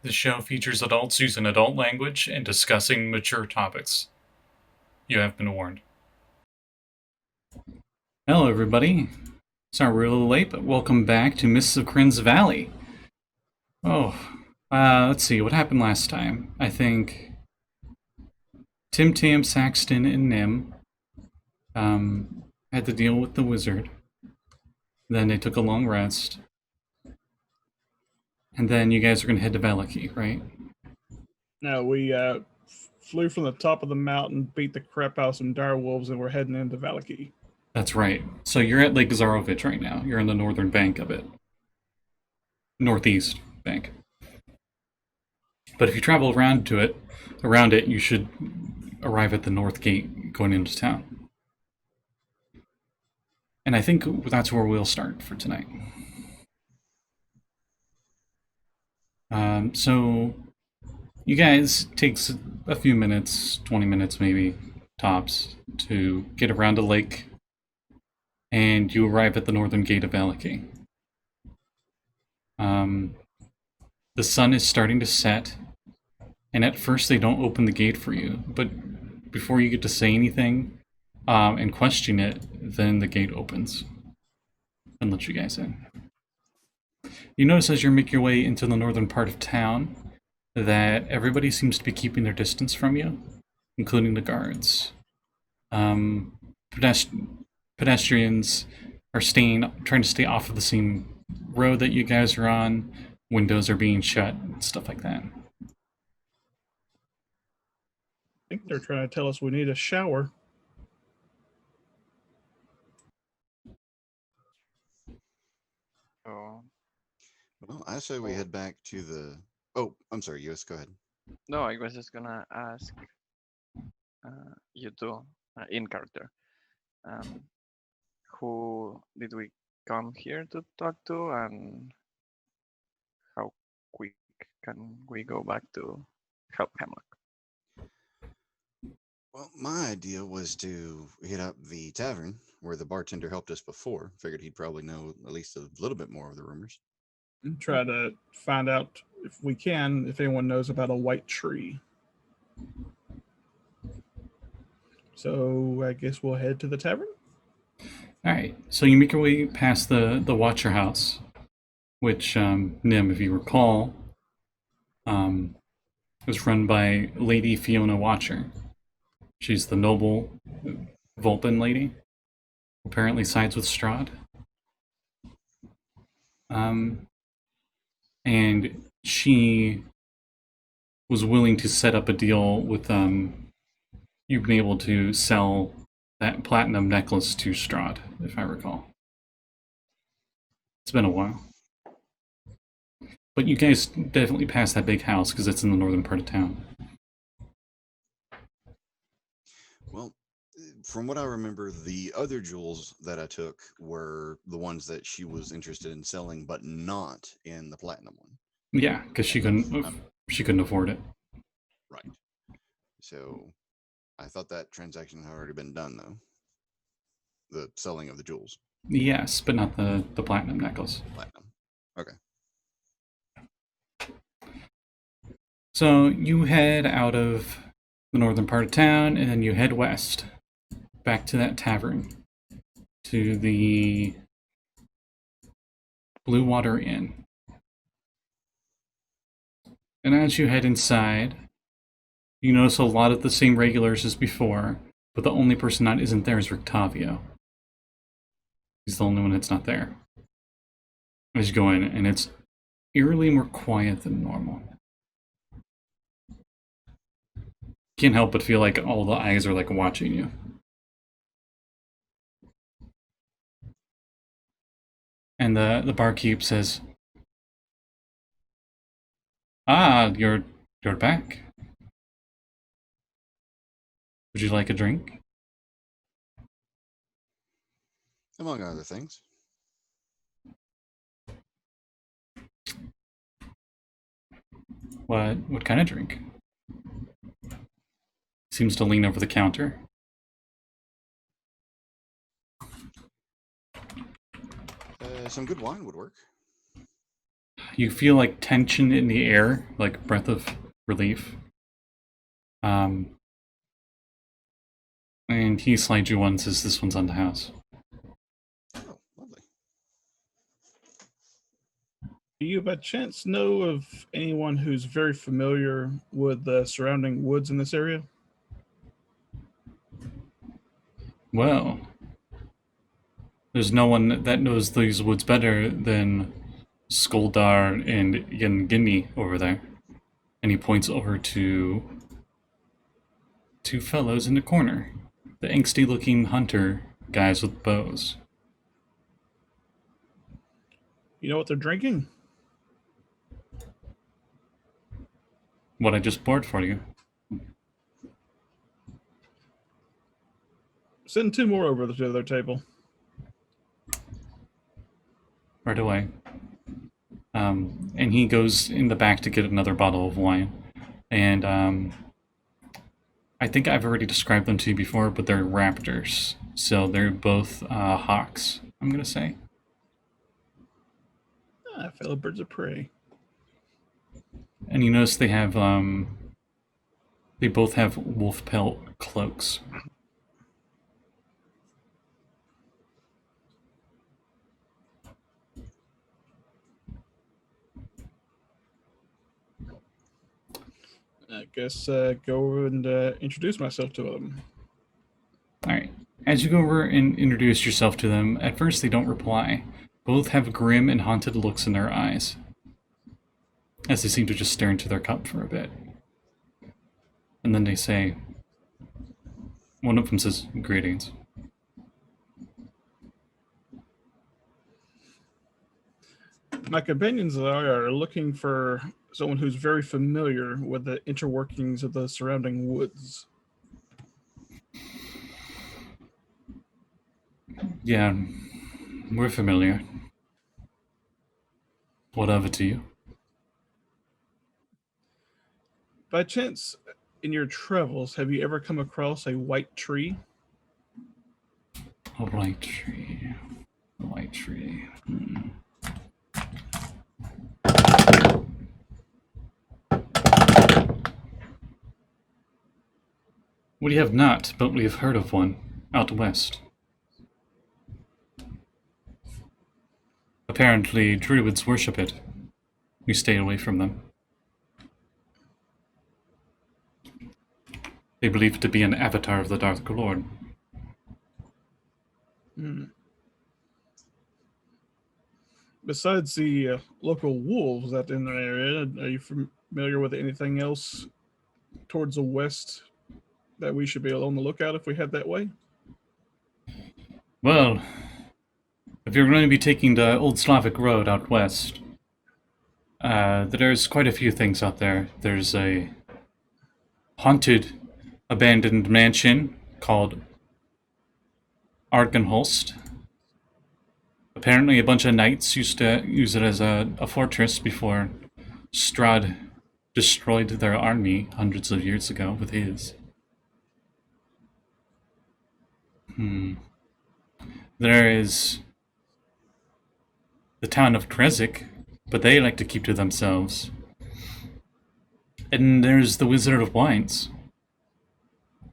The show features adults using adult language and discussing mature topics. You have been warned. Hello, everybody. Sorry we're a little late, but welcome back to Mists of Kren's Valley. Let's see, what happened last time? I think Tim-Tam, Saxton, and Nyhm had to deal with the wizard. Then they took a long rest. And then you guys are going to head to Valaki, right? No, we flew from the top of the mountain, beat the crap out of some dire wolves, and we're heading into Valaki. That's right. So you're at Lake Zarovich right now. You're on the northern bank of it. Northeast bank. But if you travel around it, you should arrive at the north gate going into town. And I think that's where we'll start for tonight. So you guys takes a few minutes, 20 minutes maybe, tops, to get around a lake, and you arrive at the northern gate of Valaki. The sun is starting to set, and at first they don't open the gate for you, but before you get to say anything and question it, then the gate opens and lets you guys in. You notice as you make your way into the northern part of town that everybody seems to be keeping their distance from you, including the guards. Pedestrians are trying to stay off of the same road that you guys are on. Windows are being shut, stuff like that. I think they're trying to tell us we need a shower. Oh. Well, I say we head back to the... Oh, I'm sorry, Lluis, go ahead. No, I was just gonna ask you two, in character, who did we come here to talk to, and how quick can we go back to help Hemlock? Well, my idea was to hit up the tavern where the bartender helped us before. Figured he'd probably know at least a little bit more of the rumors. And try to find out, if we can, if anyone knows about a white tree. So I guess we'll head to the tavern. All right, so you make your way past the Watcher House, which, Nyhm, if you recall, was run by Lady Fiona Watcher. She's the noble Vulpin lady, apparently sides with Strahd. And she was willing to set up a deal with you being able to sell that platinum necklace to Strahd, if I recall. It's been a while. But you guys definitely passed that big house because it's in the northern part of town. Well, from what I remember, the other jewels that I took were the ones that she was interested in selling, but not in the platinum one. Yeah, because she couldn't afford it. Right. So I thought that transaction had already been done, though. The selling of the jewels. Yes, but not the platinum necklace. Platinum. Okay. So you head out of the northern part of town, and then you head west, back to that tavern, to the Blue Water Inn. And as you head inside, you notice a lot of the same regulars as before, but the only person that isn't there is Rictavio. He's the only one that's not there. As you go in, and it's eerily more quiet than normal. Can't help but feel like all the eyes are like watching you. And the barkeep says, "Ah, you're back. Would you like a drink?" Among other things. What kind of drink? Seems to lean over the counter. Some good wine would work. You feel like tension in the air, like breath of relief. And he slides you one, says this one's on the house. Oh, lovely. Do you by chance know of anyone who's very familiar with the surrounding woods in this area? Well, there's no one that knows these woods better than Skoldar and Yengini over there. And he points over to two fellows in the corner. The angsty-looking hunter guys with bows. You know what they're drinking? What I just poured for you. Send 2 more over to their table. Right away. And he goes in the back to get another bottle of wine. And I think I've already described them to you before, but they're raptors. So they're both hawks, I'm going to say. Fellow birds of prey. And you notice they have, they both have wolf pelt cloaks. I guess go and introduce myself to them. Alright. As you go over and introduce yourself to them, at first they don't reply. Both have grim and haunted looks in their eyes, as they seem to just stare into their cup for a bit. And then they say, one of them says, "Greetings." My companions and I are looking for someone who's very familiar with the interworkings of the surrounding woods. Yeah, we're familiar. What of it to you? By chance, in your travels, have you ever come across a white tree? A white tree. A white tree. We have not, but we have heard of one out west. Apparently, druids worship it. We stay away from them. They believe it to be an avatar of the Dark Lord. Besides the local wolves that in the area, are you familiar with anything else towards the west that we should be on the lookout if we head that way? Well, if you're going to be taking the Old Slavic Road out west, there's quite a few things out there. There's a haunted, abandoned mansion called Argenholst. Apparently a bunch of knights used to use it as a fortress before Strahd destroyed their army hundreds of years ago with his. There is the town of Krezik, but they like to keep to themselves. And there's the Wizard of Wines,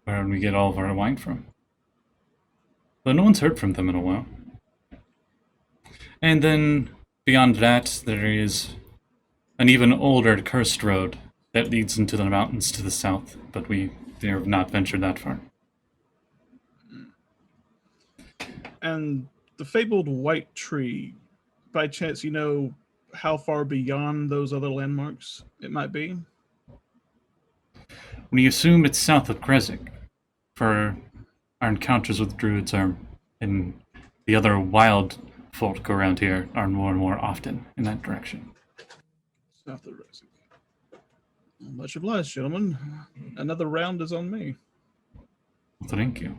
where we get all of our wine from. Though no one's heard from them in a while. And then, beyond that, there is an even older cursed road that leads into the mountains to the south, but we have not ventured that far. And the fabled white tree, by chance, you know how far beyond those other landmarks it might be? We assume it's south of Krezik, for our encounters with druids and the other wild folk around here are more and more often in that direction. South of Resic. Much obliged, gentlemen. Another round is on me. Thank you.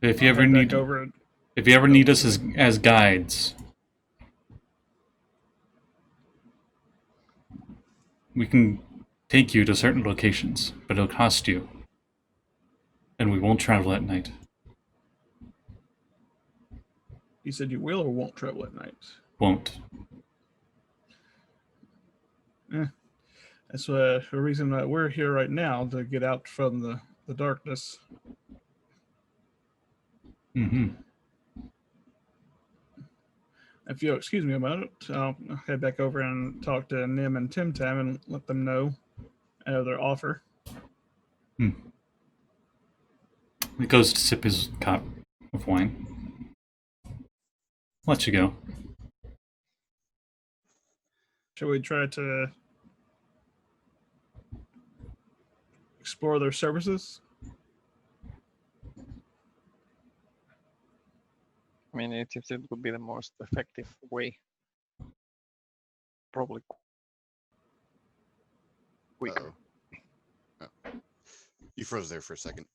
If you I'll ever head need, back over. if you ever need us as guides, we can take you to certain locations, but it'll cost you, and we won't travel at night. You said you will or won't travel at night? won't. That's the reason that we're here right now, to get out from the darkness. Mm-hmm. If you'll excuse me a moment, I'll head back over and talk to Nyhm and Tim-Tam and let them know their offer. He goes to sip his cup of wine. Let you go. Shall we try to explore their services? I mean, it seems it would be the most effective way. Probably quicker. Oh. You froze there for a second.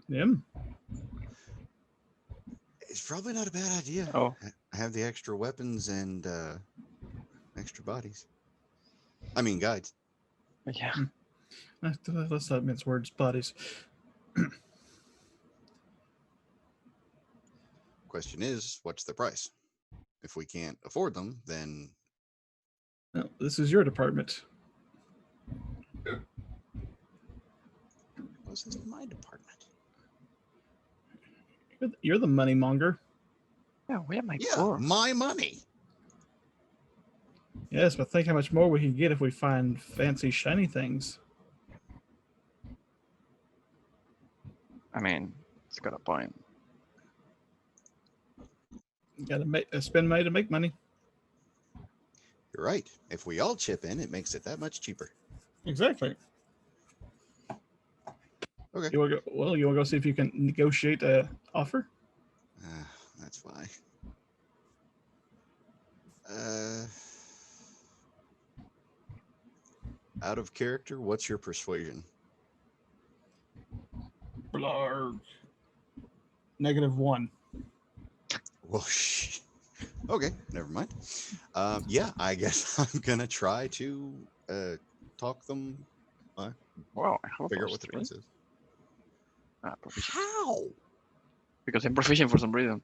Nyhm? It's probably not a bad idea. Oh, I have the extra weapons and extra bodies. I mean, guides. yeah. Let's not mince words, bodies. Question is, what's the price? If we can't afford them, then No, this is your department. this is my department. You're the money monger. Yeah, where my Yeah, core? my money. Yes, but think how much more we can get if we find fancy, shiny things. I mean, it's got a point. You gotta spend money to make money. You're right. If we all chip in, it makes it that much cheaper. Exactly. Okay. You want to go? Well, you want to go see if you can negotiate a offer? That's fine. Out of character, what's your persuasion? Blarg. -1. Well, okay, never mind. Yeah, I guess I'm gonna try to talk them. Wow, I have a Figure out plus what the 3. price is. Proficient. How? Because I'm proficient for some reason.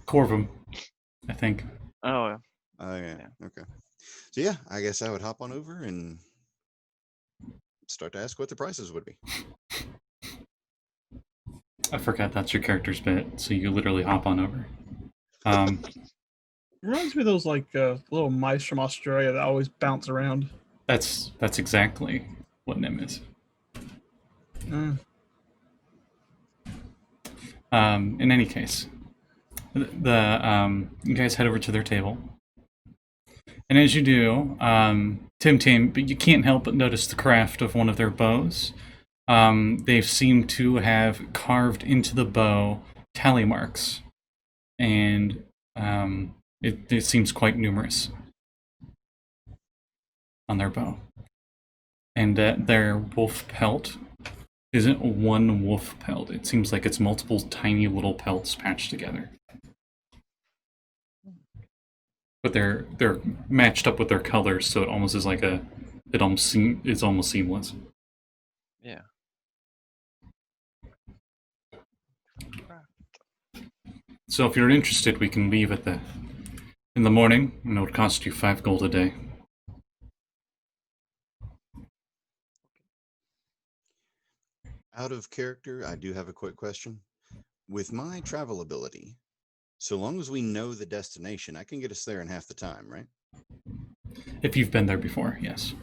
Corvum, I think. Oh, yeah. Oh yeah. Yeah. Okay. So yeah, I guess I would hop on over and start to ask what the prices would be. I forgot that's your character's bit, so you literally hop on over. Reminds me of those little mice from Australia that always bounce around. That's exactly what Nyhm is. In any case, you guys head over to their table, and as you do, Tim-Tam, but you can't help but notice the craft of one of their bows. They seem to have carved into the bow tally marks, and it seems quite numerous on their bow. And their wolf pelt isn't one wolf pelt. It seems like it's multiple tiny little pelts patched together. But they're matched up with their colors, so it almost is like it's almost seamless. Yeah. So if you're interested, we can leave in the morning, and it would cost you 5 gold a day. Out of character, I do have a quick question. With my travel ability, so long as we know the destination, I can get us there in half the time, right? If you've been there before, yes.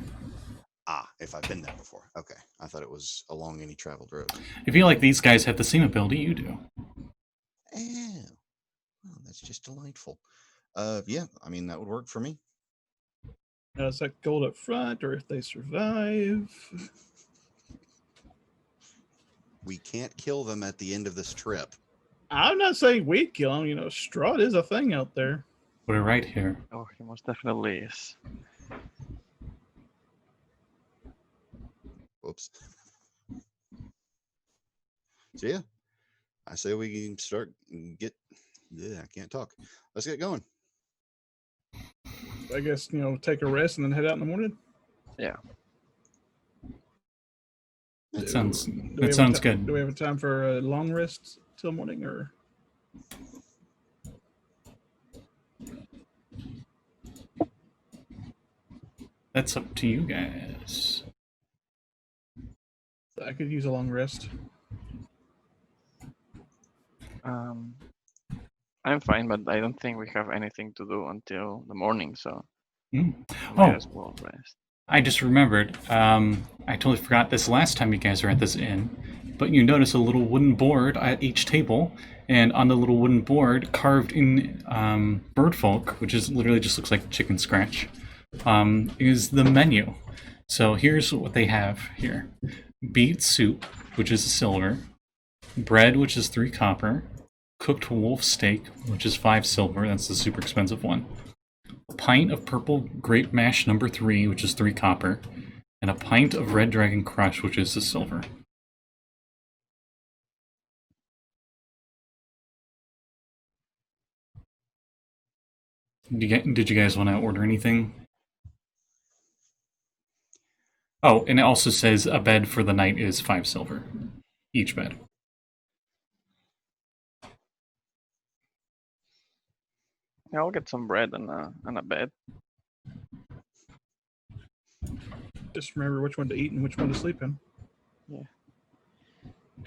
If I've been there before. Okay. I thought it was along any traveled road. I feel like these guys have the same ability you do. Oh, well, that's just delightful. Yeah, I mean, that would work for me. Now, is that gold up front, or if they survive? We can't kill them at the end of this trip. I'm not saying we kill them. Strahd is a thing out there. We're right here. Oh, he most definitely is. Whoops. So yeah, I say we can start I can't talk. Let's get going. I guess, take a rest and then head out in the morning. Yeah. That sounds Do good. we have a time for a long rest till morning, or? That's up to you guys. I could use a long rest. I'm fine, but I don't think we have anything to do until the morning, so Mm. we might Oh, as well rest. I just remembered. I totally forgot this last time you guys were at this inn, but you notice a little wooden board at each table, and on the little wooden board, carved in birdfolk, which is literally just looks like chicken scratch, is the menu. So here's what they have here: beet soup, which is silver; bread, which is 3 copper; cooked wolf steak, which is 5 silver. That's the super expensive one. A pint of purple grape mash number 3, which is 3 copper, and a pint of red dragon crush, which is a silver. Did you guys want to order anything? Oh, and it also says a bed for the night is 5 silver. Each bed. Yeah, I'll get some bread and a bed. Just remember which one to eat and which one to sleep in.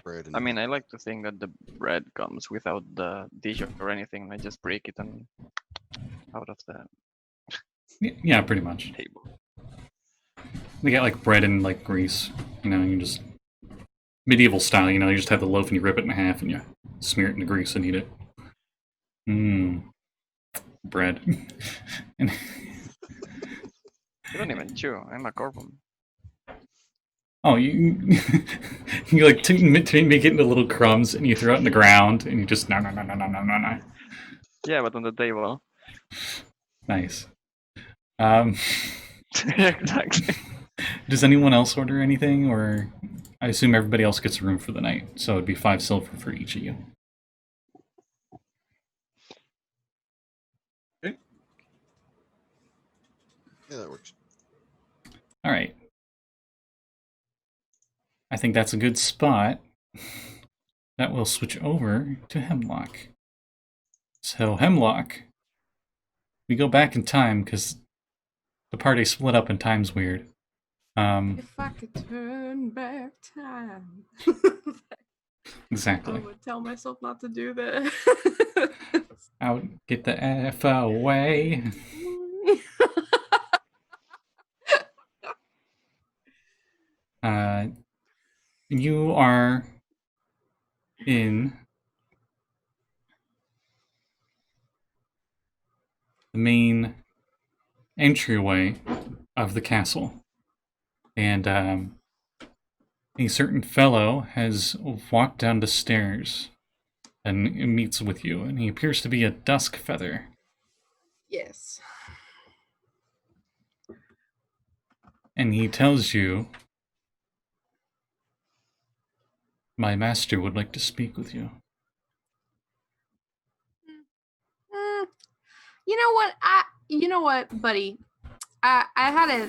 Bread and I mean, I like to think that the bread comes without the dish or anything. I just break it and out of the Yeah, pretty much. table. They get like bread and like grease. You know, you just medieval style. You know, you just have the loaf and you rip it in half and you smear it in the grease and eat it. Mmm, bread. And You don't even chew. I'm a Corvum. oh, you like make it into little crumbs and you throw it in the ground and you just no. Yeah, but on the table. Nice. Exactly. Does anyone else order anything, or I assume everybody else gets a room for the night, so it'd be 5 silver for each of you. Okay. Yeah, that works. All right. I think that's a good spot. That will switch over to Hemlock. So Hemlock, we go back in time because the party split up and time's weird. If I could turn back time. Exactly. I would tell myself not to do that. Out, get the F away. You are in the main entryway of the castle, and a certain fellow has walked down the stairs and meets with you, and he appears to be a dusk feather. Yes. And he tells you, my master would like to speak with you. You know what, buddy? I had a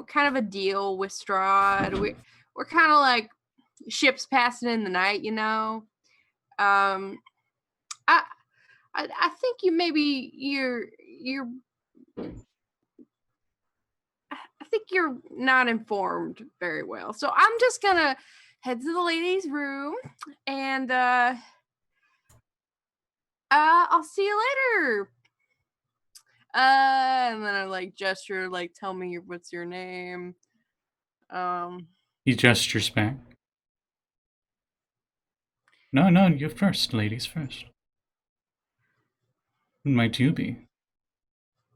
kind of a deal with Strahd. We're kind of like ships passing in the night, I think I think you're not informed very well. So I'm just gonna head to the ladies' room and I'll see you later. And then I like gesture, like tell me what's your name. He gestures back. No, you first, ladies first. Who might you be?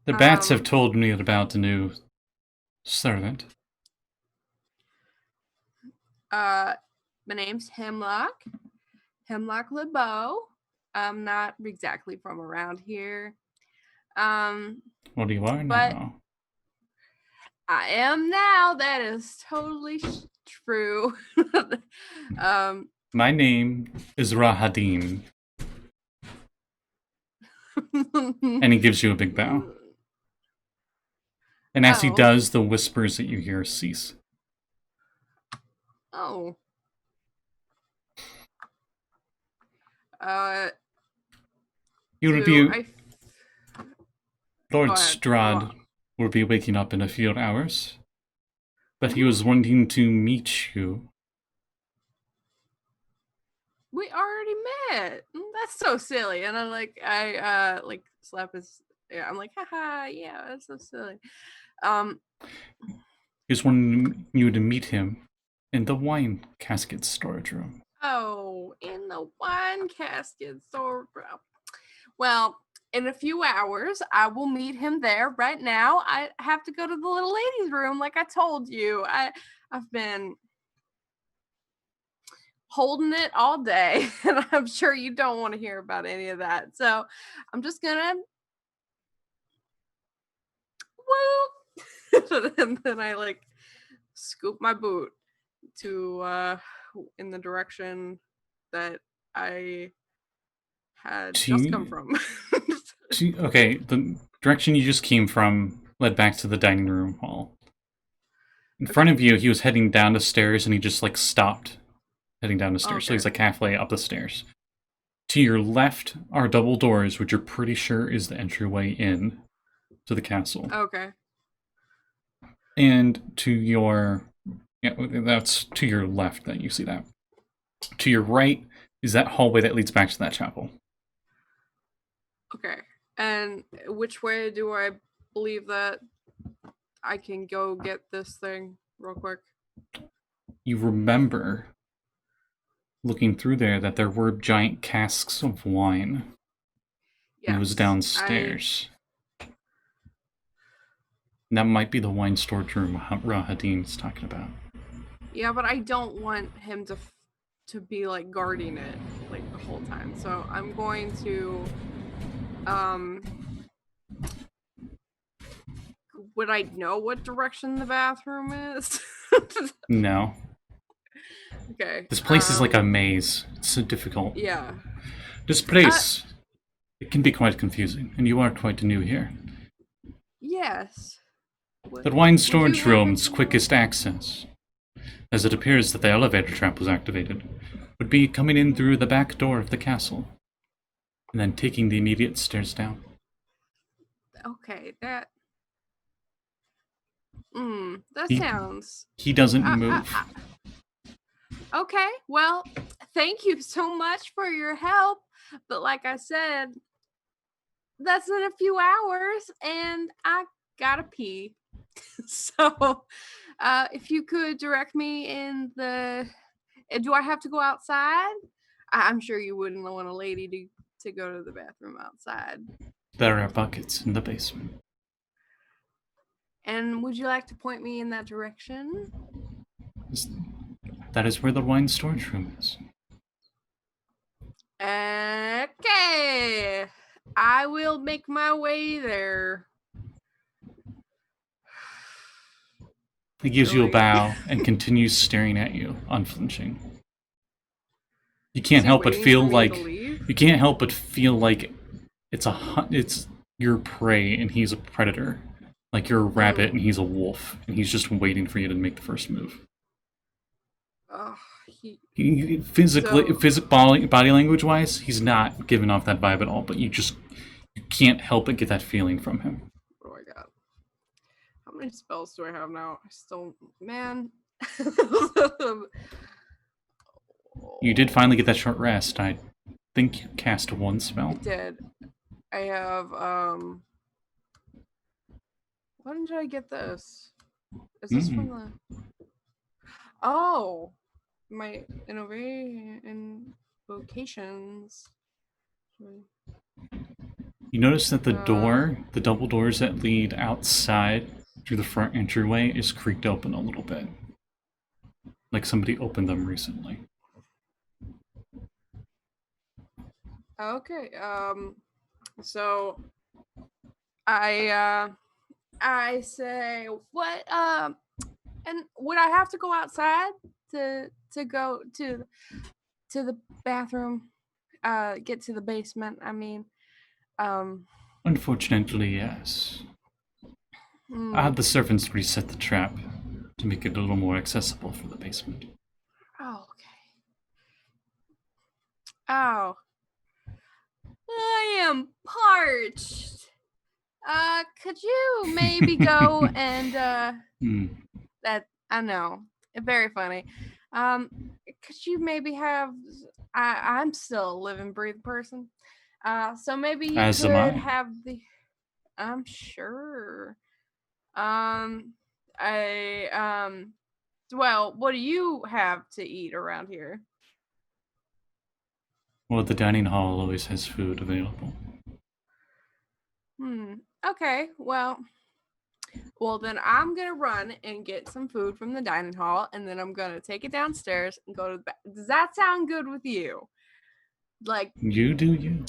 The bats have told me about the new servant. My name's Hemlock. Hemlock LeBeau. I'm not exactly from around here. What do you are but now? I am now. That is totally true. My name is Rahadin. And he gives you a big bow. And as he does, the whispers that you hear cease. Oh. You would be Go Lord ahead, Strahd. will be waking up in a few hours. But he was wanting to meet you. We already met. That's so silly. And I slap his. Yeah, I'm like, haha, yeah, that's so silly. He was wanting you to meet him in the wine casket storage room. Oh, in the wine casket store, bro. Well, in a few hours, I will meet him there. Right now, I have to go to the little ladies' room, like I told you. I've been holding it all day, and I'm sure you don't want to hear about any of that. So I'm just gonna woo, and then I like scoop my boot to in the direction that I had just come from. Okay, the direction you just came from led back to the dining room hall. In front of you, he was heading down the stairs, and he just like stopped heading down the stairs. So he's Okay. like halfway up the stairs. To your left are double doors, which you're pretty sure is the entryway in to the castle. Okay. And to your that's to your left that you see that. To your right is that hallway that leads back to that chapel. Okay. And which way do I believe that I can go get this thing real quick? You remember looking through there that there were giant casks of wine. And it was Yes, downstairs. And that might be the wine storage room Rahadin's talking about. Yeah, but I don't want him to be like guarding it like the whole time. So I'm going to would I know what direction the bathroom is? No. Okay. This place is like a maze. It's so difficult. Yeah. This place, it can be quite confusing, and you are quite new here. Yes. The wine you storage happen room's to know? quickest access, as it appears that the elevator trap was activated, would be coming in through the back door of the castle, and then taking the immediate stairs down. Okay, that that He- sounds He doesn't move. okay. Well, thank you so much for your help. But like I said, that's in a few hours and I gotta pee. So if you could direct me in the do I have to go outside? I'm sure you wouldn't want a lady to go to the bathroom outside. There are buckets in the basement. And would you like to point me in that direction? That is where the wine storage room is. Okay. I will make my way there. He gives you a Really? bow and continues staring at you, unflinching. You Is can't he help but waiting feel for me to like leave? you can't help but feel like it's your prey and he's a predator. Like you're a rabbit and he's a wolf, and he's just waiting for you to make the first move. Oh, Body language wise, he's not giving off that vibe at all. But you can't help but get that feeling from him. what do I got? How many spells do I have now? I still, man. You did finally get that short rest. I think you cast one spell. I did. I have when did I get this? Is this from the Oh, my invocations. You notice that the double doors that lead outside through the front entryway is creaked open a little bit. Like somebody opened them recently. Okay. So I say what and would I have to go outside to go to the bathroom, get to the basement? I mean, Unfortunately, yes. I had the servants reset the trap to make it a little more accessible for the basement. Oh, okay. Oh, I am parched. Could you maybe go and that I know, very funny. Could you maybe have? I'm still a living, breathing person. So maybe you As could am I. have the. I'm sure. Well, what do you have to eat around here? Well, the dining hall always has food available. Okay. Well, then I'm gonna run and get some food from the dining hall, and then I'm gonna take it downstairs and go to the back. Does that sound good with you? Like You do you.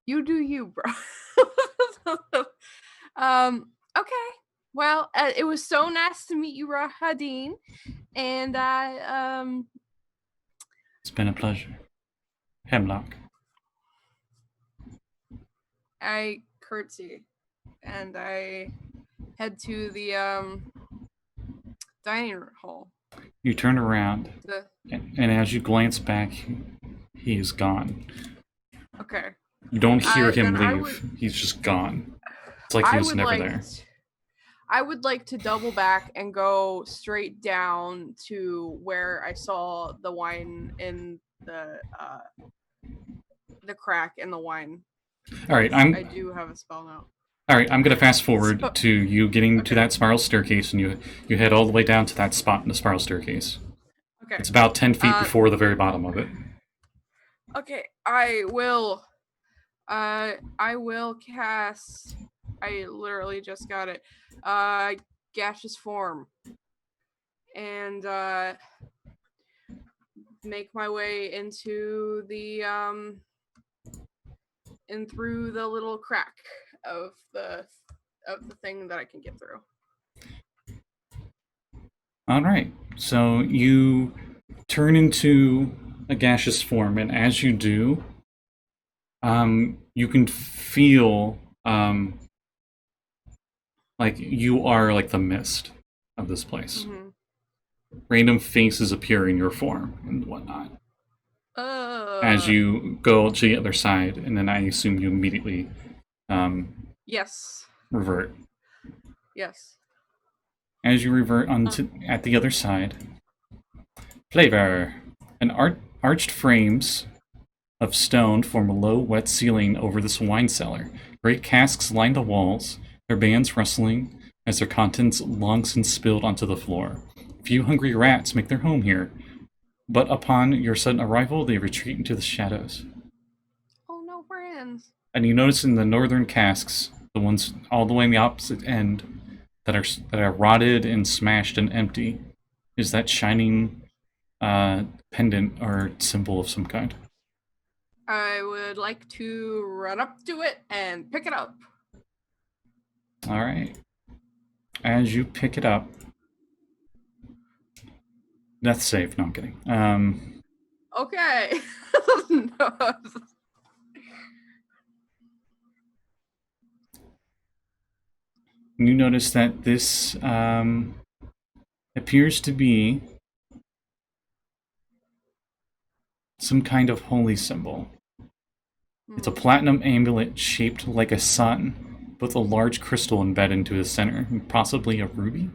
you do you, bro. Okay. Well, it was so nice to meet you, Rahadin, and It's been a pleasure. Hemlock. I curtsy and I head to the dining hall. You turn around, The and as you glance back, he is gone. okay. You don't hear him then I leave. He's just gone. It's like he was never there. I would like to double back and go straight down to where I saw the wine in the crack in the wine. All right, I do have a spell now. All right, I'm gonna fast forward So- to you getting to Okay. that spiral staircase, and you head all the way down to that spot in the spiral staircase. Okay. It's about 10 feet Uh, before the very bottom of it. Okay, I will cast. I literally just got it. Gaseous form, and make my way into the and through the little crack of the thing that I can get through. All right, so you turn into a gaseous form, and as you do, you can feel like you are like the mist of this place. Mm-hmm. Random faces appear in your form and whatnot. Uh, As you go to the other side, and then I assume you immediately Yes. revert. Yes. As you revert onto at the other side, flavor. Arched frames of stone form a low, wet ceiling over this wine cellar. Great casks line the walls, their bands rustling as their contents long since spilled onto the floor. Few hungry rats make their home here, but upon your sudden arrival, they retreat into the shadows. Oh no, friends. And you notice in the northern casks, the ones all the way on the opposite end, that are rotted and smashed and empty, is that shining pendant or symbol of some kind. I would like to run up to it and pick it up. All right. As you pick it up, death save. No, I'm kidding. Okay. No. You notice that this appears to be some kind of holy symbol. It's a platinum amulet shaped like a sun, with a large crystal embedded into the center, possibly a ruby.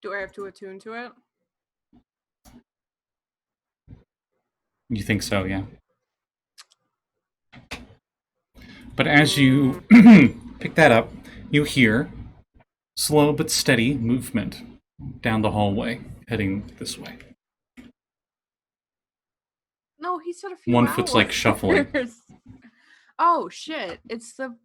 Do I have to attune to it? You think so, yeah. But as you pick that up, you hear slow but steady movement down the hallway, heading this way. No, he said a few One foot's like hours. shuffling. Oh shit! It's the.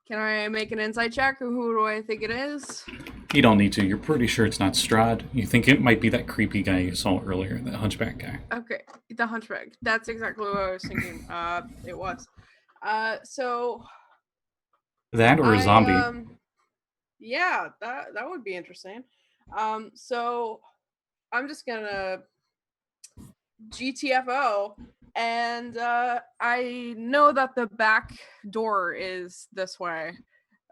Can I make an insight check? Or who do I think it is? You don't need to. You're pretty sure it's not Strahd. You think it might be that creepy guy you saw earlier, that hunchback guy. Okay, the hunchback. That's exactly what I was thinking. It was. So. That or a zombie. Yeah, that would be interesting. So I'm just gonna GTFO, and I know that the back door is this way,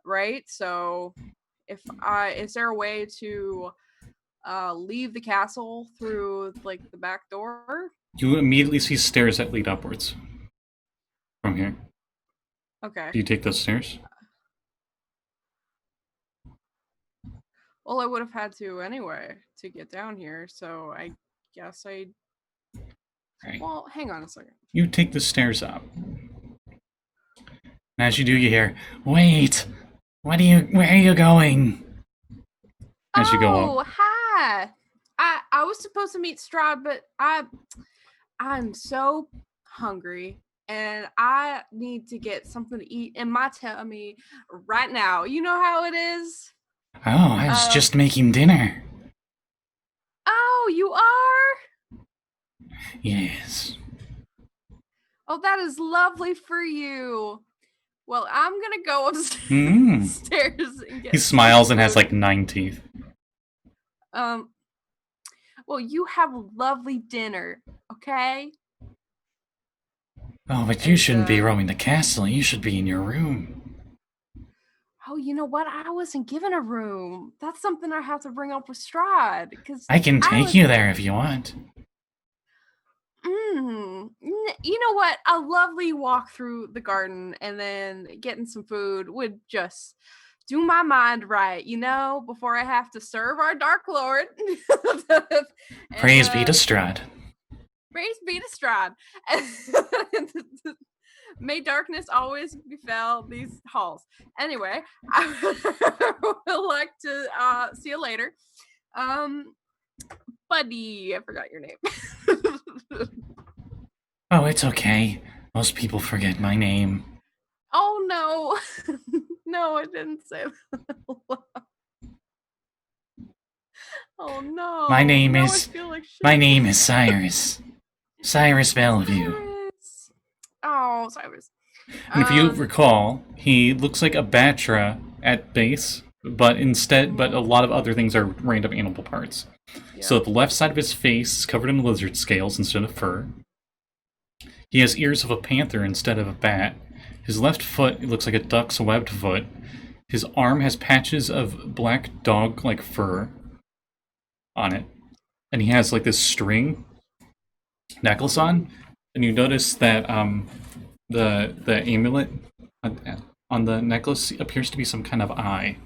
right? So is there a way to leave the castle through like the back door? You immediately see stairs that lead upwards from here. Okay. Do you take those stairs? Well, I would have had to anyway to get down here, so I guess I. Right. Well, hang on a second. You take the stairs up. And as you do, you hear, "Wait! Where are you going?" As you go up. Hi. I was supposed to meet Strahd, but I'm so hungry and I need to get something to eat in my tummy right now. You know how it is? Oh, I was just making dinner. Oh, you are? Yes. Oh, that is lovely for you. Well, I'm gonna go upstairs and get He smiles and has food. like 9 teeth. Well, you have a lovely dinner, okay? Oh, but you shouldn't be roaming the castle. You should be in your room. Oh, you know what? I wasn't given a room. That's something I have to bring up with Strahd. Because I can take you there if you want. You know what? A lovely walk through the garden and then getting some food would just do my mind right, you know, before I have to serve our Dark Lord. Praise be to Strahd. Praise be to Strahd. May darkness always befell these halls. Anyway, I would like to see you later. Buddy, I forgot your name. Oh, it's okay. Most people forget my name. Oh no. No, I didn't say that. Oh no. My name Now I is feel like shit. my name is Cyrus. Cyrus Bellevue. Cyrus. Oh, Cyrus. And if you recall, he looks like a Batra at base, but a lot of other things are random animal parts. Yeah. So the left side of his face is covered in lizard scales instead of fur. He has ears of a panther instead of a bat. His left foot looks like a duck's webbed foot. His arm has patches of black dog-like fur on it. And he has like this string necklace on. And you notice that the amulet on the necklace appears to be some kind of eye.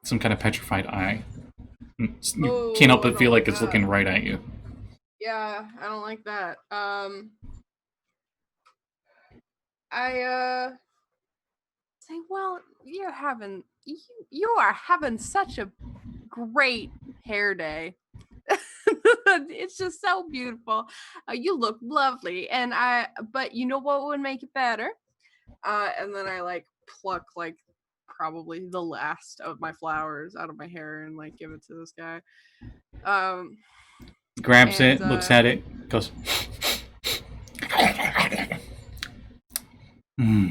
Some kind of petrified eye. You can't help but feel like it's looking right at you. Yeah, I don't like that. Say, well, you are having such a great hair day. It's just so beautiful. You look lovely, but you know what would make it better? And then I like pluck like probably the last of my flowers out of my hair and like give it to this guy. Grabs it, looks at it, goes,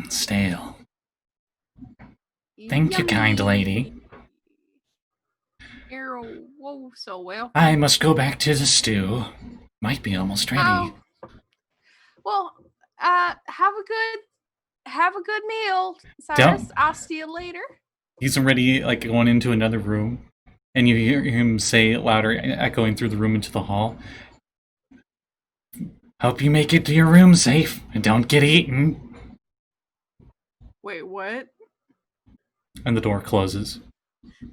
stale. Thank you, kind lady. You're so well. I must go back to the stew. Might be almost ready. Oh. Well, have a good meal, Cyrus. I'll see you later. He's already like going into another room, and you hear him say louder, echoing through the room into the hall. Hope you make it to your room safe and don't get eaten. Wait, what? And the door closes.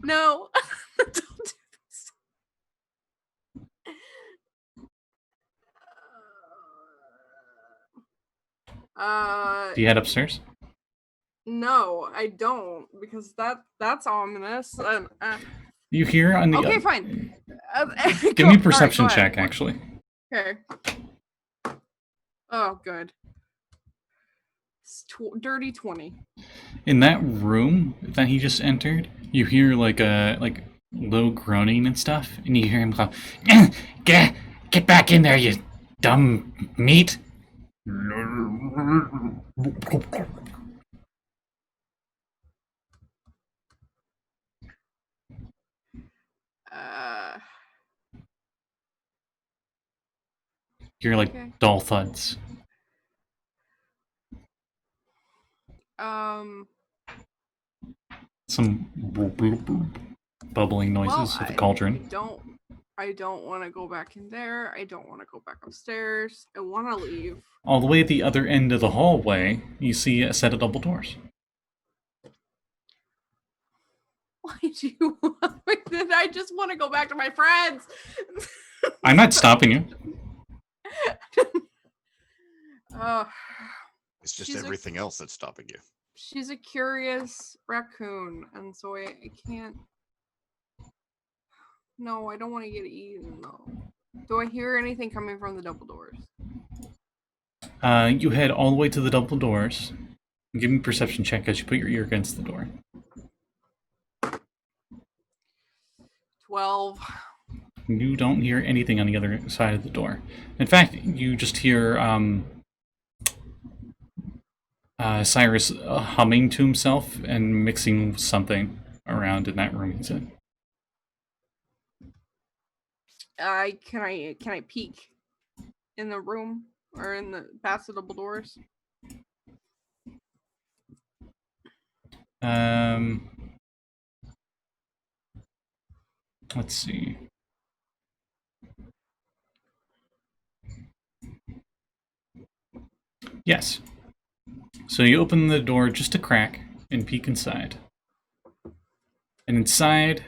No. Don't do this. Do you head upstairs? No, I don't, because that's ominous. You hear on the okay, fine. Give me a perception check, actually. Okay. Oh, good. It's dirty 20. In that room that he just entered, you hear like low groaning and stuff, and you hear him go, "Get back in there, you dumb meat!" You're like dull thuds. some bubbling noises of the cauldron. I don't want to go back in there. I don't want to go back upstairs. I want to leave. All the way at the other end of the hallway, you see a set of double doors. Why do you want me to? I just want to go back to my friends. I'm not stopping you. It's just She's everything else that's stopping you. She's a curious raccoon, and so I can't. No, I don't want to get eaten, though. Do I hear anything coming from the double doors? You head all the way to the double doors. Give me a perception check as you put your ear against the door. 12. You don't hear anything on the other side of the door. In fact, you just hear Cyrus humming to himself and mixing something around in that room he's in. Can I peek in the room or in the past the double doors? Let's see. Yes. So you open the door just a crack and peek inside. And inside,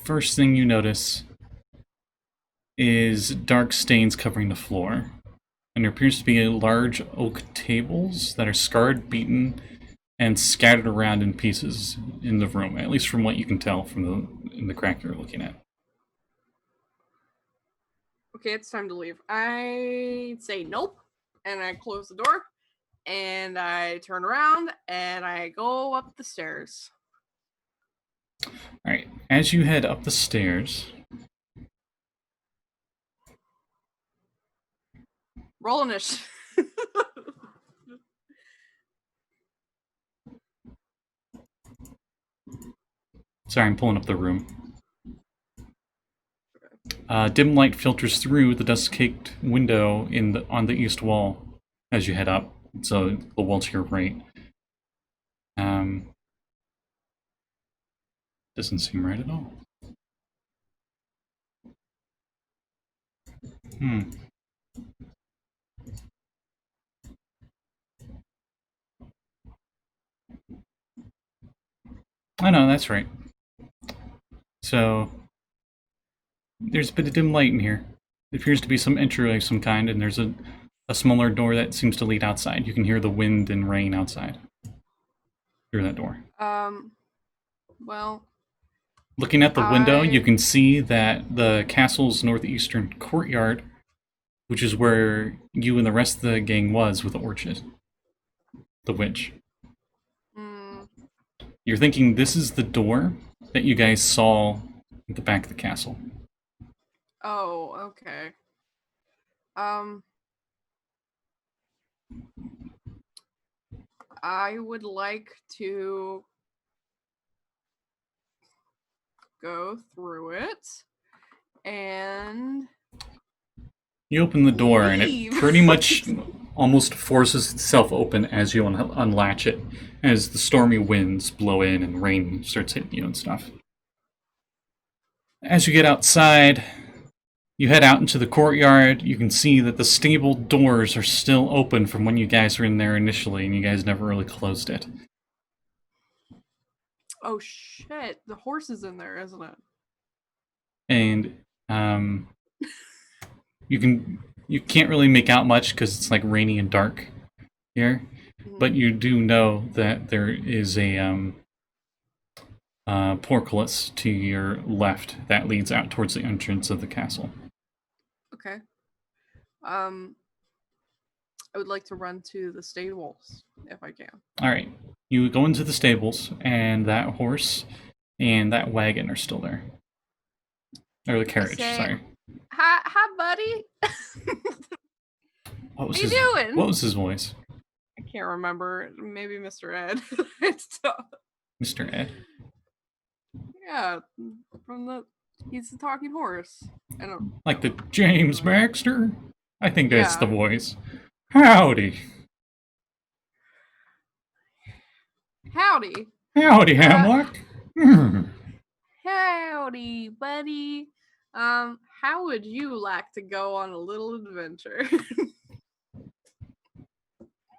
first thing you notice is dark stains covering the floor. And there appears to be large oak tables that are scarred, beaten, and scattered around in pieces in the room, at least from what you can tell from in the crack you're looking at. Okay, it's time to leave. I say nope, and I close the door, and I turn around, and I go up the stairs. Alright, as you head up the stairs... Roll initiative. Sorry, I'm pulling up the room. Dim light filters through the dust-caked window on the east wall as you head up, so the wall to your right. Doesn't seem right at all. Oh no, that's right. So, there's a bit of dim light in here. It appears to be some entryway of some kind, and there's a smaller door that seems to lead outside. You can hear the wind and rain outside through that door. Well... Looking at the window, you can see that the castle's northeastern courtyard, which is where you and the rest of the gang was with the Orchid. The witch. You're thinking this is the door that you guys saw at the back of the castle. Oh, okay. I would like to go through it and you open the door and it leave. pretty much almost forces itself open as you unlatch it, as the stormy winds blow in and rain starts hitting you and stuff. As you get outside, you head out into the courtyard. You can see that the stable doors are still open from when you guys were in there initially, and you guys never really closed it. Oh shit, the horse is in there, isn't it? And you can't really make out much because it's like rainy and dark here, but you do know that there is a portcullis to your left that leads out towards the entrance of the castle. Okay. I would like to run to the stables if I can. All right, you go into the stables, and that horse and that wagon are still there, or the carriage. Sorry. Hi, buddy. What was How you doing? What was his voice? I can't remember. Maybe Mr. Ed. Mr. Ed? Yeah, he's the talking horse. I don't Like the James Baxter? I think that's Yeah. the voice. Howdy. Howdy. Howdy, Hemlock. Hmm. Howdy, buddy. How would you like to go on a little adventure?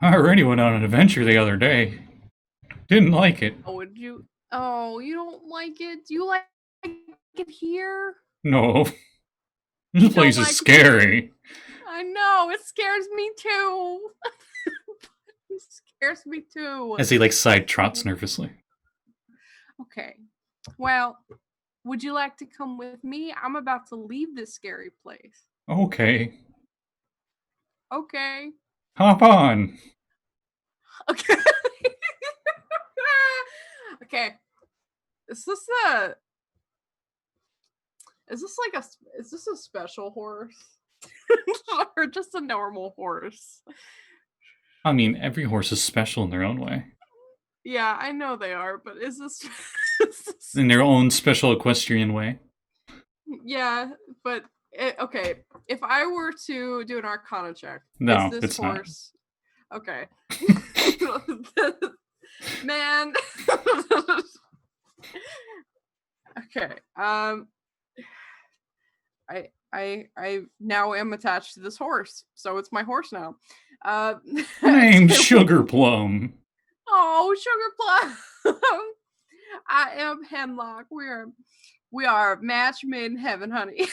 I already went on an adventure the other day. Didn't like it. Oh, would you? Oh, you don't like it? Do you like it here? No. This You place don't is like scary. I know, it scares me too. It scares me too. As he like side trots nervously. Okay. Well, would you like to come with me? I'm about to leave this scary place. Okay. Okay. Hop on. Okay. Okay. Is this a special horse? Or just a normal horse? I mean, every horse is special in their own way. Yeah, I know they are, but is this, is this In their own special equestrian way. yeah, but okay. If I were to do an Arcana check, No, is this it's not. horse okay? Man. Okay. I now am attached to this horse, so it's my horse now. Named Sugar Plum. Oh, Sugar Plum. I am Hemlock. We are match made in heaven, honey.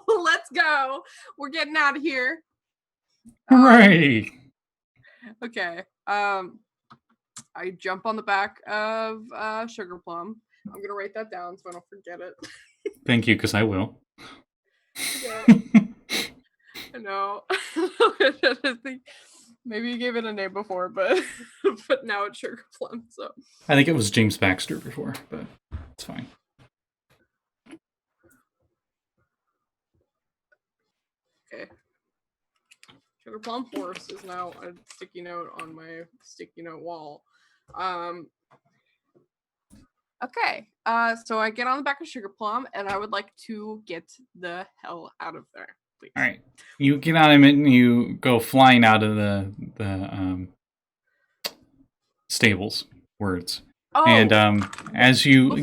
Let's go. We're getting out of here. Hooray! Okay. I jump on the back of Sugar Plum. I'm gonna write that down so I don't forget it. Thank you, because I will. Okay. I know. I think maybe you gave it a name before, but but now it's Sugar Plum. So I think it was James Baxter before, but it's fine. okay. Sugar Plum horse is now a sticky note on my sticky note wall. Okay. So I get on the back of Sugar Plum, and I would like to get the hell out of there, please. All right, you get on him and you go flying out of the stables. Words. Oh, And as you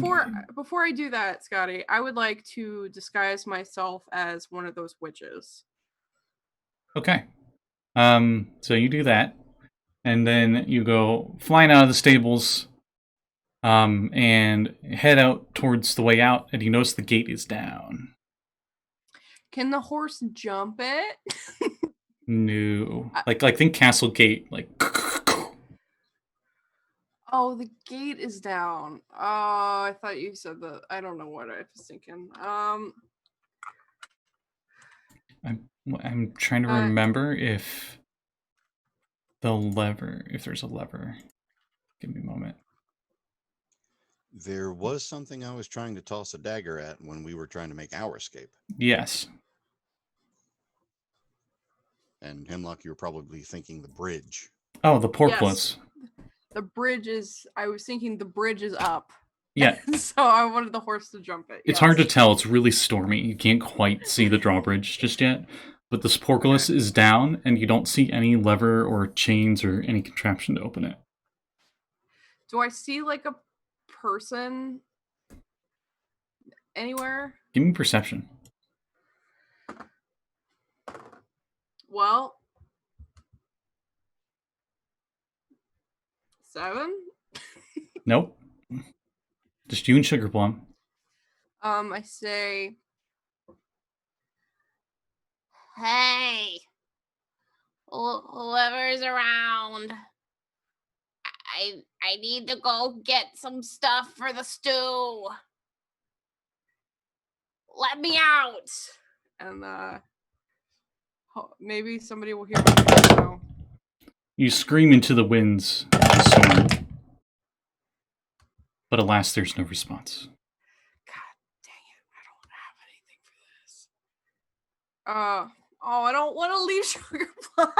before I do that, Scotty, I would like to disguise myself as one of those witches. okay, so you do that, and then you go flying out of the stables, and head out towards the way out, and you notice the gate is down. Can the horse jump it? No, like think Castle Gate, like. Oh, the gate is down. Oh, I thought you said that. I don't know what I was thinking. I'm trying to remember if there's a lever. Give me a moment. There was something I was trying to toss a dagger at when we were trying to make our escape. Yes. And Hemlock, you were probably thinking the bridge. Oh, the porkless. Yes. The bridge is. I was thinking the bridge is up. Yeah. So I wanted the horse to jump it. It's hard to tell. It's really stormy. You can't quite see the drawbridge just yet. But the porkless is down, and you don't see any lever or chains or any contraption to open it. Do I see like a person anywhere? Give me perception. Well, 7. Nope. Just you and Sugar Plum. I say, hey, whoever's around, I need to go get some stuff for the stew. Let me out. And maybe somebody will hear me. I don't know. You scream into the winds of the storm. But alas, there's no response. God dang it, I don't have anything for this. I don't want to leave Sugar Plum.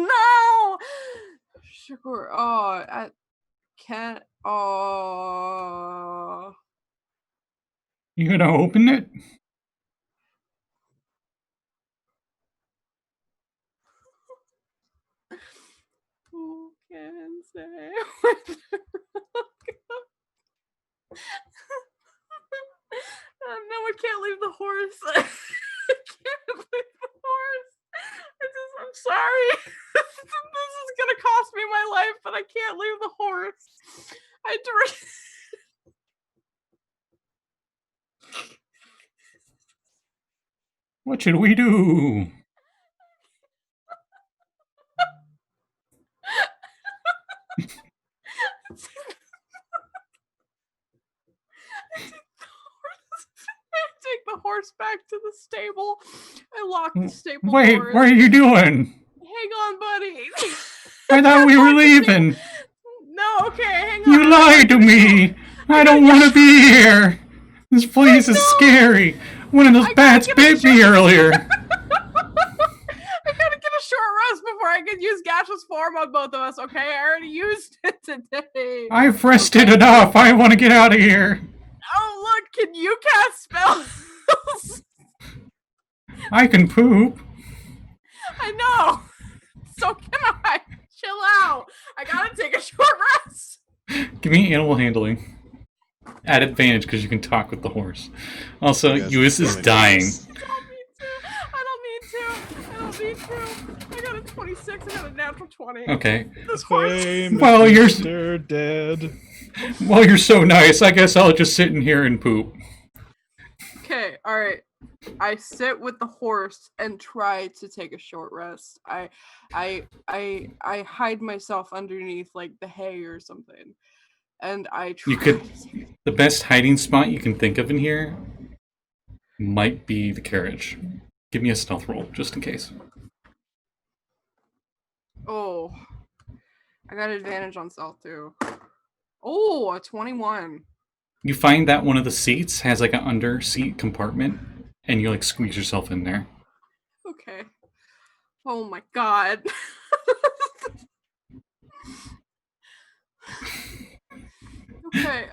No! Sugar, I can't, You gonna open it? Who can say? No, I can't leave the horse. I can't leave the horse. I'm sorry. This is gonna cost me my life, but I can't leave the horse. I direct. What should we do? Take the horse back to the stable. I lock the stable Wait, doors. what are you doing? Hang on, buddy. I thought we were leaving. No, okay, hang on. You lied to me. I don't want to be here. This place is scary. One of those bats bit me earlier. I gotta get a short rest before I can use gaseous form on both of us, okay? I already used it today. I've rested enough. I want to get out of here. Oh, look, can you cast spells? I can poop. I know. So can I. Chill out. I gotta take a short rest. Give me animal handling. At advantage because you can talk with the horse. Also, Yes, Lluis is advantage. dying. I don't need to. I got a 26. I got a natural 20. Okay. This horse. Famous Well, you're- Mr. Dead. Well, you're so nice. I guess I'll just sit in here and poop. Okay, alright. I sit with the horse and try to take a short rest. I hide myself underneath like the hay or something. And I try You could- to take The best hiding spot you can think of in here might be the carriage. Give me a stealth roll, just in case. Oh. I got advantage on stealth too. Oh, a 21. You find that one of the seats has like an under seat compartment, and you like squeeze yourself in there. Okay. Oh my god. Okay.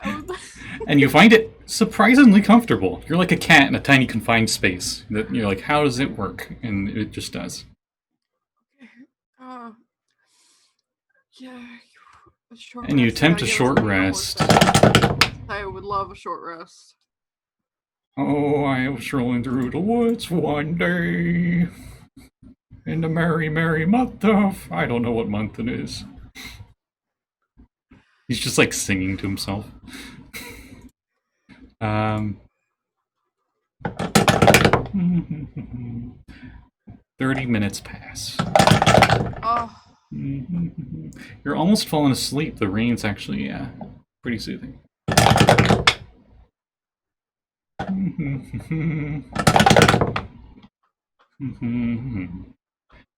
And you find it surprisingly comfortable. You're like a cat in a tiny confined space. That you're like, how does it work? And it just does. Yeah. A short And you rest, attempt gotta a get us short on the horse. rest. I would love a short rest. Oh, I was strolling through the woods one day. In the merry, merry month of... I don't know what month it is. He's just like singing to himself. 30 minutes pass. Oh, You're almost falling asleep. The rain's actually, pretty soothing.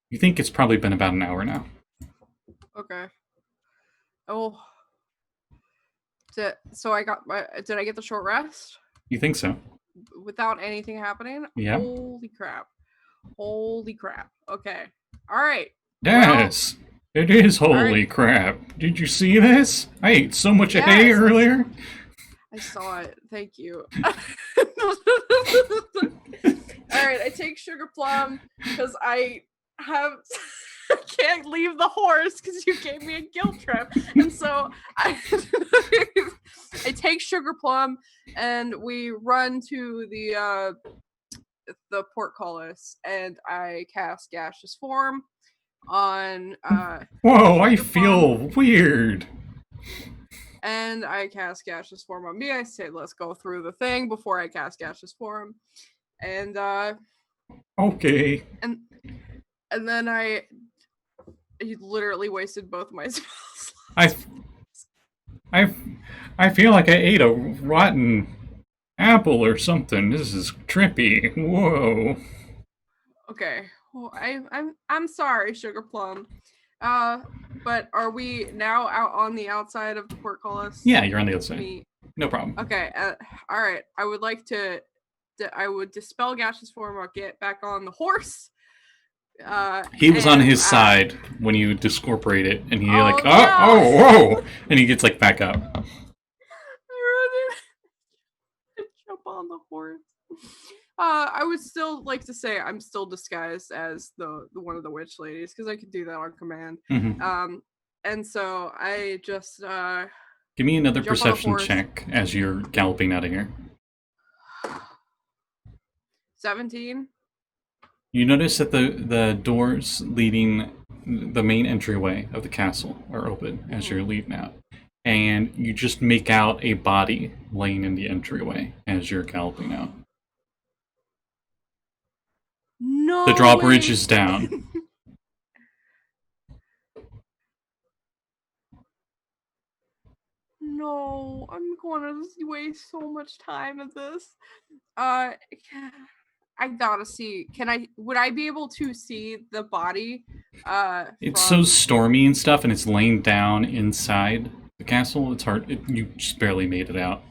You think it's probably been about an hour now. okay. Oh. So I got my. Did I get the short rest You think so? without anything happening? Yeah. Holy crap! Holy crap! Okay. All right. Yes! It is holy Alright. crap. Did you see this? I ate so much hay Yes. earlier. I saw it. Thank you. All right. I take sugar plum because I can't leave the horse because you gave me a guilt trip, and so I take sugar plum and we run to the portcullis and I cast gaseous form on Whoa, I Sugar feel weird. and I cast gaseous form on me. I say let's go through the thing before I cast gaseous form, and Okay. and then I literally wasted both my spells. I feel like I ate a rotten apple or something. This is trippy. Whoa. Okay. Well, I'm sorry, Sugar Plum. But are we now out on the outside of the portcullis? Yeah, you're on the other side. Me- No problem. Okay. All right. I would like to. I would dispel gaseous form. I'll get back on the horse. He was on and his I- side when you discorporate it, and he Oh, like, no. whoa, and he gets like back up. I jump on the horse. I would still like to say I'm still disguised as the one of the witch ladies because I could do that on command. Mhm. And so I just Give me another Jump on a perception horse. check as you're galloping out of here. 17. You notice that the doors leading the main entryway of the castle are open as you're leaving out. And you just make out a body laying in the entryway as you're galloping out. No. The drawbridge way. is down. No, I'm going to waste so much time at this. I gotta see. Would I be able to see the body? It's from... so stormy and stuff, and it's laying down inside the castle. It's hard. You just barely made it out.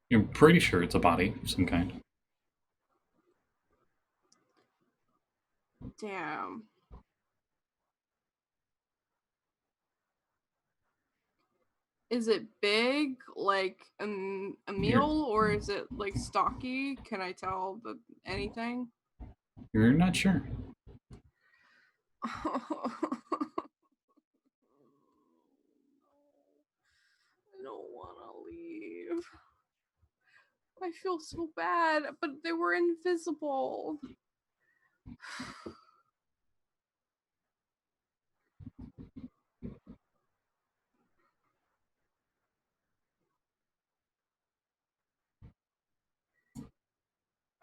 You're pretty sure it's a body of some kind. Damn. Is it big, like a meal, or is it like stocky? Can I tell anything? You're not sure. I don't want to leave. I feel so bad, but they were invisible.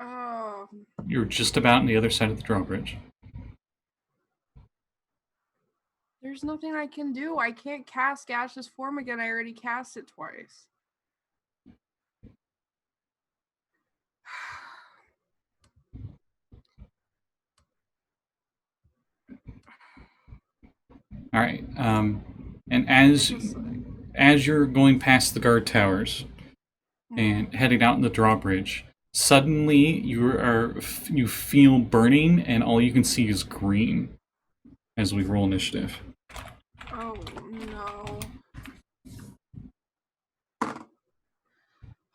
Oh. You're just about on the other side of the drawbridge. There's nothing I can do. I can't cast Gaseous Form again. I already cast it twice. All right. And as you're going past the guard towers and heading out in the drawbridge, suddenly you feel burning, and all you can see is green. As we roll initiative. Oh no.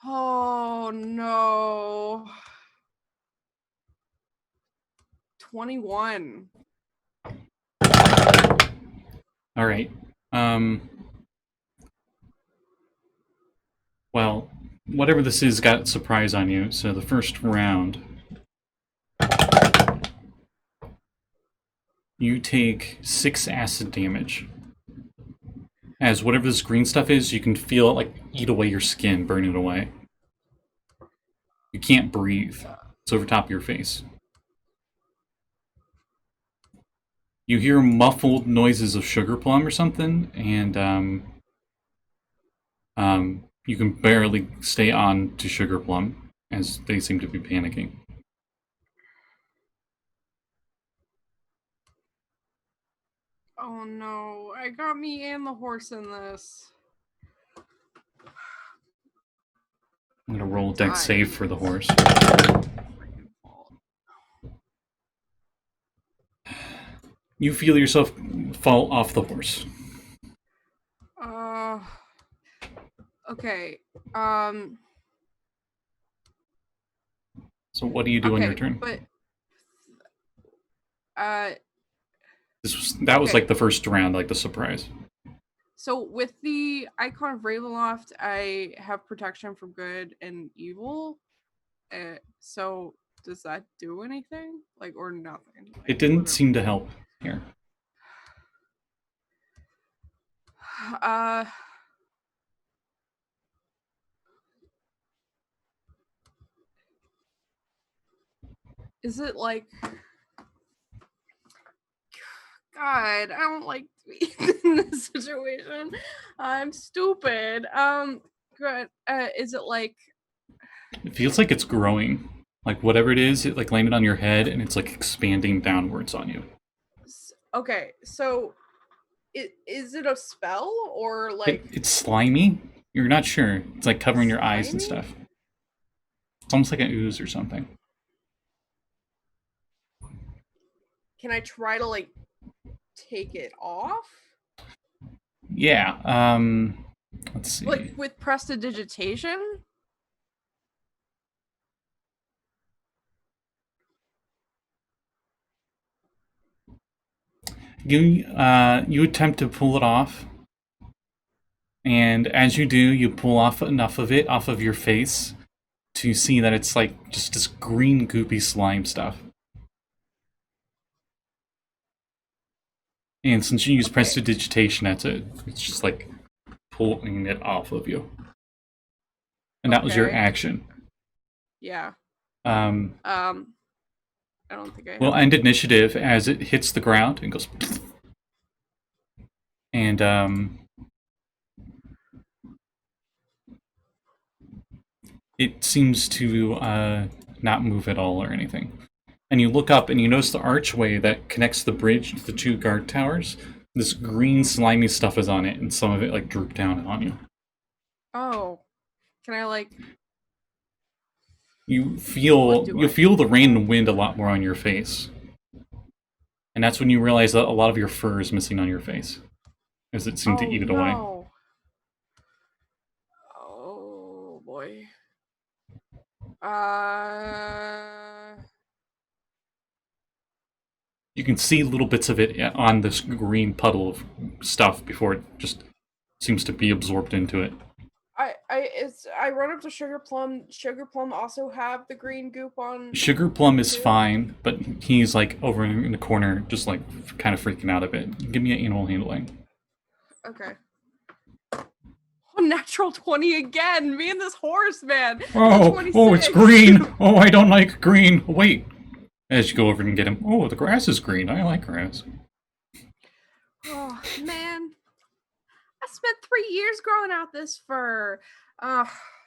Oh no. 21. All right. Well, whatever this is got surprise on you. So the first round, you take 6 acid damage. As whatever this green stuff is, you can feel it like eat away your skin, burn it away. You can't breathe. It's over top of your face. You hear muffled noises of sugar plum or something, and you can barely stay on to sugar plum as they seem to be panicking. Oh no, I got me and the horse in this. I'm gonna roll dex save for the horse. You feel yourself fall off the horse. Okay. So what do you do on your turn? But That was like the first round, like the surprise. so with the icon of Ravenloft, I have protection from good and evil. So does that do anything? Like, or nothing? Like, It didn't seem to help here. Is it like... God, I don't like to be in this situation. I'm stupid. Good. Is it like... It feels like it's growing. Like whatever it is, it like landed on your head and it's like expanding downwards on you. Okay, so is it a spell or like... It's slimy? You're not sure. It's like covering your eyes and stuff. It's almost like an ooze or something. Can I try to like take it off? Yeah, let's see. Like with prestidigitation? You attempt to pull it off, And as you do, you pull off enough of it off of your face to see that it's like just this green goopy slime stuff. And since you use Okay. prestidigitation, it's just like pulling it off of you. And that was your Okay. action. Yeah. Um, I don't think I have. we'll end initiative as it hits the ground and goes. And it seems to not move at all or anything. And you look up and you notice the archway that connects the bridge to the two guard towers. This green slimy stuff is on it, and some of it like drooped down on you. Oh. Can I like You feel What do you I feel the rain and wind a lot more on your face. And that's when you realize that a lot of your fur is missing on your face. As it seemed to eat it away. no. Oh boy. You can see little bits of it on this green puddle of stuff before it just seems to be absorbed into it. I run up to Sugar Plum. Sugar Plum also have the green goop on. Sugar Plum is fine, but he's like over in the corner, just like kind of freaking out a bit. Give me an animal handling. Okay. Oh, natural 20 again. Me and this horse, man. Oh, it's 26. green. Oh, I don't like green. Wait. As you go over and get him. Oh, the grass is green. I like grass. Oh man. I spent 3 years growing out this fur.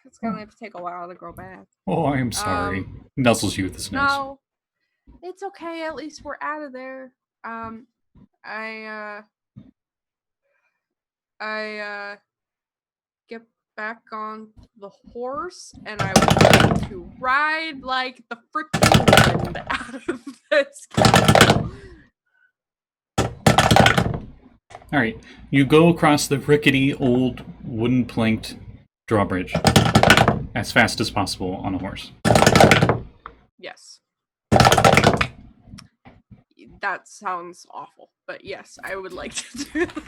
It's gonna have to take a while to grow back. Oh, I am sorry. Nuzzles you with his nose. No, it's okay. At least we're out of there. I get back on the horse, and I would like to ride like the freaking wind out of this castle. Alright, you go across the rickety old wooden planked drawbridge as fast as possible on a horse. Yes. That sounds awful, but yes, I would like to do that.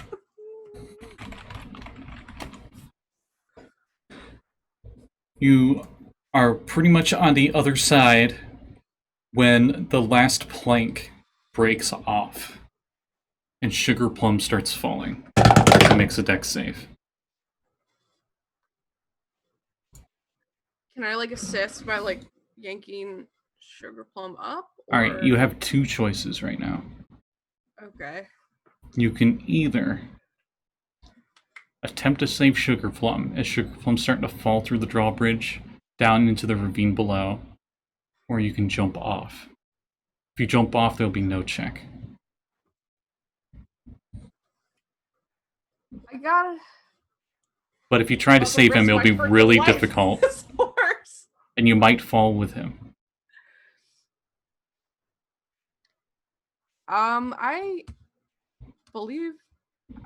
You are pretty much on the other side when the last plank breaks off and Sugar Plum starts falling. It makes a dex save. Can I like assist by like yanking Sugar Plum up? Alright, or- you have two choices right now. Okay. You can either attempt to save Sugar Plum as Sugar Plum's starting to fall through the drawbridge down into the ravine below, or you can jump off. If you jump off, there'll be no check. I gotta. But if you try to Also save him, risk it'll my be freaking really life difficult, with this horse. and you might fall with him. I believe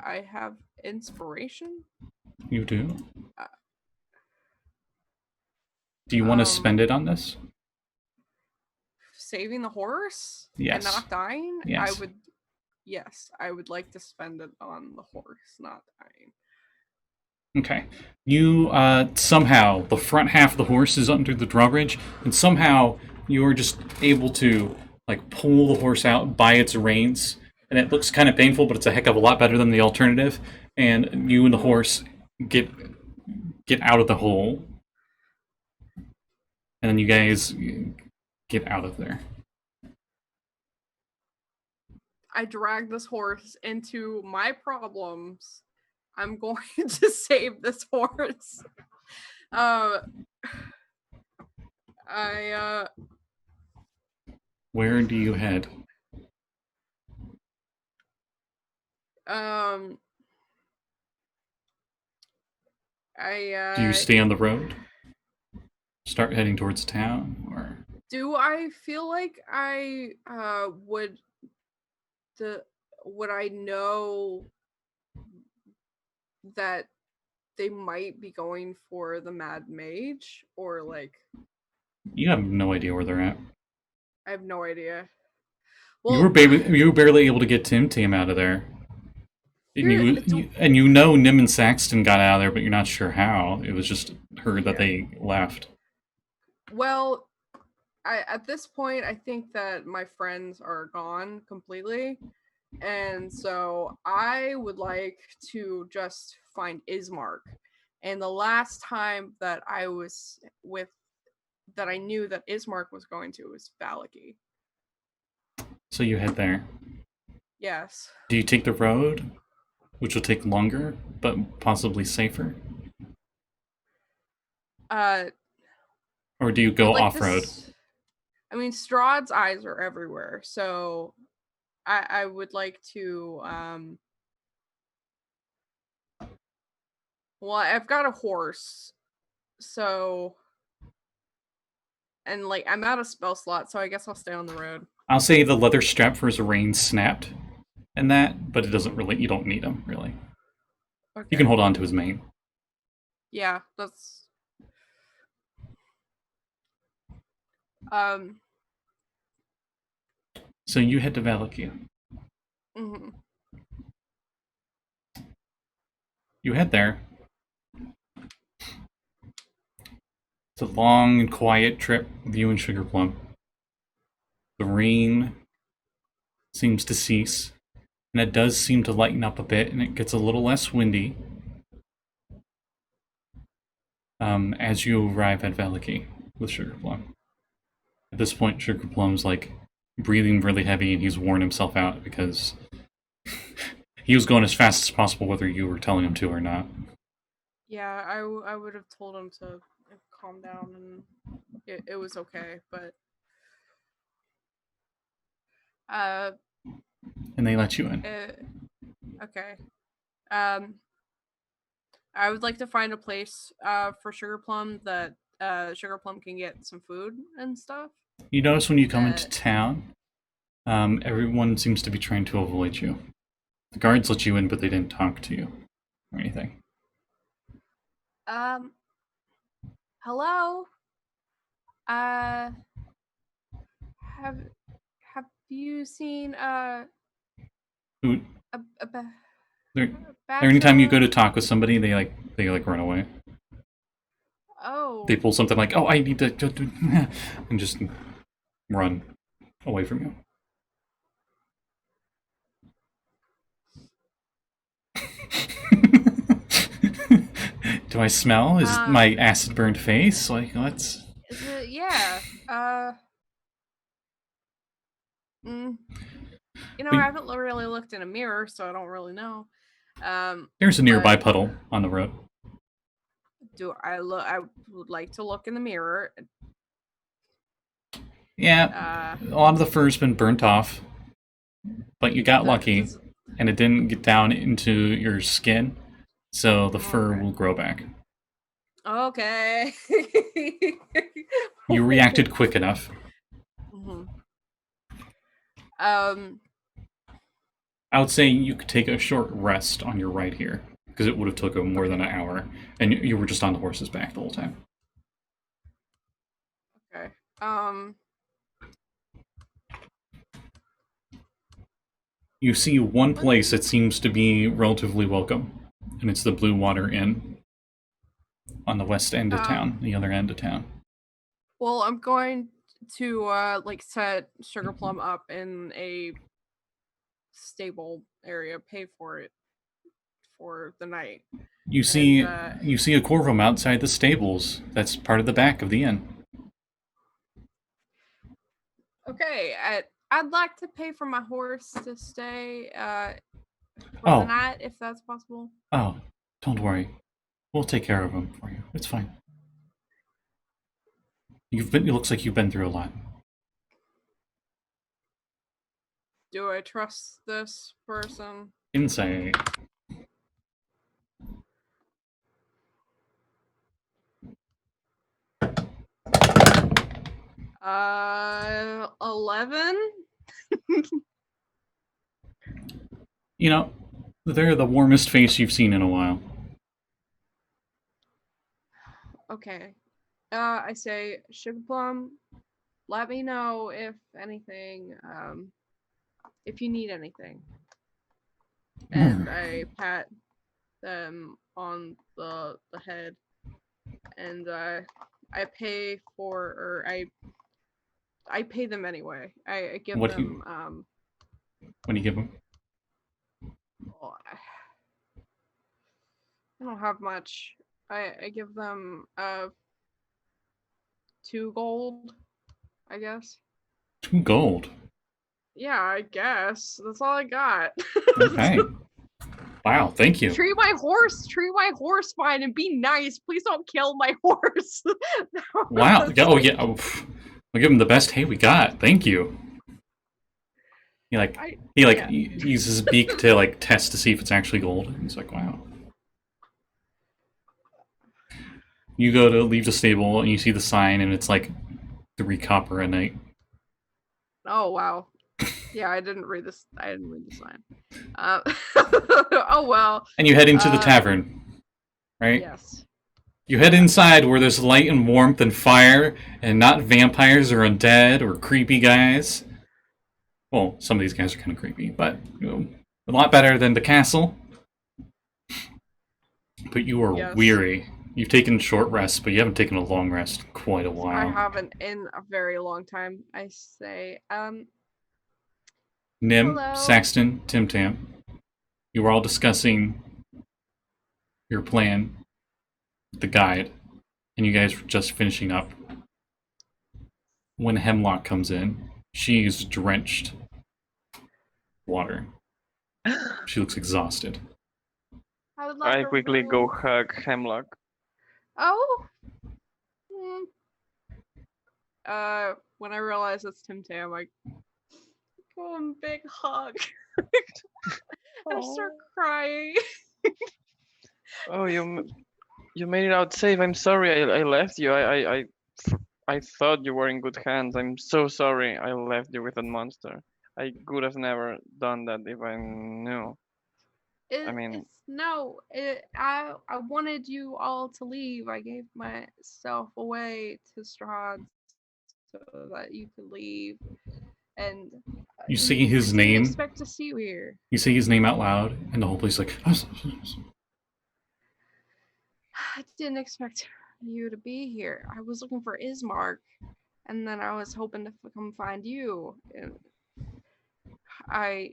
I have inspiration. You do? Do you want to spend it on this? Saving the horse Yes. and not dying. Yes. I would. Yes, I would like to spend it on the horse, not dying. Okay. You, somehow, the front half of the horse is under the drawbridge, and somehow you are just able to, like, pull the horse out by its reins, and it looks kind of painful, but it's a heck of a lot better than the alternative, and you and the horse get out of the hole, and then you guys get out of there. I drag this horse into my problems. I'm going to save this horse. Where do you head? Do you stay on the road? Start heading towards town, or do I feel like I would I know that they might be going for the Mad Mage, or like you have no idea where they're at? I have no idea. You were barely able to get Tim-Tam out of there. And you know Nyhm and Saxton got out of there, but you're not sure how. It was just heard that they left. Well, at this point, I think that my friends are gone completely. And so I would like to just find Ismark. And the last time that I was that I knew that Ismark was going to was Valaki. So you head there. Yes. Do you take the road, which will take longer, but possibly safer? Or do you go like off-road? I mean, Strahd's eyes are everywhere, so I would like to well, I've got a horse, so and like I'm out of spell slot, so I guess I'll stay on the road. I'll say the leather strap for his reins snapped and that, but it doesn't really, you don't need him, really. Okay. You can hold on to his mane. Yeah, that's So you head to Valaki. mm-hmm. You head there. It's a long and quiet trip with you and Sugarplum. The rain seems to cease, and it does seem to lighten up a bit, and it gets a little less windy as you arrive at Valaki with Sugarplum. At this point, Sugarplum's like breathing really heavy, and he's worn himself out because he was going as fast as possible whether you were telling him to or not. Yeah, I would have told him to calm down, and it was okay, but And they let you in. okay. I would like to find a place for Sugarplum that Sugarplum can get some food and stuff. You notice when you come into town, everyone seems to be trying to avoid you. The guards let you in, but they didn't talk to you or anything. Hello. Have you seen Who? a Anytime you go to talk with somebody, they run away. Oh. They pull something like, "Oh, I need to," and just run away from you. Do I smell? Is it my acid burned face? Like, let's. Yeah. You know, I haven't really looked in a mirror, so I don't really know. There's a nearby puddle on the road. I would like to look in the mirror. Yeah, a lot of the fur's been burnt off, but you got lucky, and it didn't get down into your skin, so the fur will grow back. Okay. You reacted quick enough. Mm-hmm. I would say you could take a short rest on your right here, because it would have taken more than an hour, and you were just on the horse's back the whole time. Okay. You see one place that seems to be relatively welcome, and it's the Blue Water Inn on the west end of town, the other end of town. Well, I'm going to like set Sugarplum up in a stable area, pay for it for the night. You see a Corvum outside the stables. That's part of the back of the inn. Okay, I'd like to pay for my horse to stay for the night, if that's possible. Oh, don't worry. We'll take care of him for you. It's fine. It looks like you've been through a lot. Do I trust this person? Insight. 11? You know, they're the warmest face you've seen in a while. Okay. I say, Sugarplum, let me know if anything, if you need anything. and I pat them on the head, and I pay for, or I pay them anyway. I give What do them When you give them? oh, I don't have much. I give them 2 gold, I guess. 2 gold. Yeah, I guess. That's all I got. Okay. Wow, thank you. Treat my horse fine and be nice. Please don't kill my horse. Wow. Yeah, oh yeah. Oh, we'll give him the best hay we got. Thank you. He yeah. uses his beak to like test to see if it's actually gold. And he's like, wow. You go to leave the stable and you see the sign and it's like 3 copper a night. Oh wow. Yeah, I didn't read this. I didn't read the sign. Oh well. And you head into the tavern, right? Yes. You head inside where there's light and warmth and fire, and not vampires or undead or creepy guys. Well, some of these guys are kind of creepy, but a lot better than the castle. But you are Yes. weary. You've taken short rests, but you haven't taken a long rest in quite a I while. haven't in a very long time. I say, Nyhm, Hello. Saxton, Tim-Tam, you were all discussing your plan, the guide, and you guys were just finishing up. When Hemlock comes in, she's drenched water. She looks exhausted. I would love I to quickly roll- go hug Hemlock. Oh. When I realize it's Tim-Tam, I give him a big hug. I start crying. Oh, you made it out safe. I'm sorry. I left you. I thought you were in good hands. I'm so sorry. I left you with that monster. I could have never done that if I knew. I wanted you all to leave. I gave myself away to Strahd so that you could leave. And You see his I didn't name. expect to see you here. You say his name out loud, and the whole place is like. I didn't expect you to be here. I was looking for Ismark, and then I was hoping to come find you. And I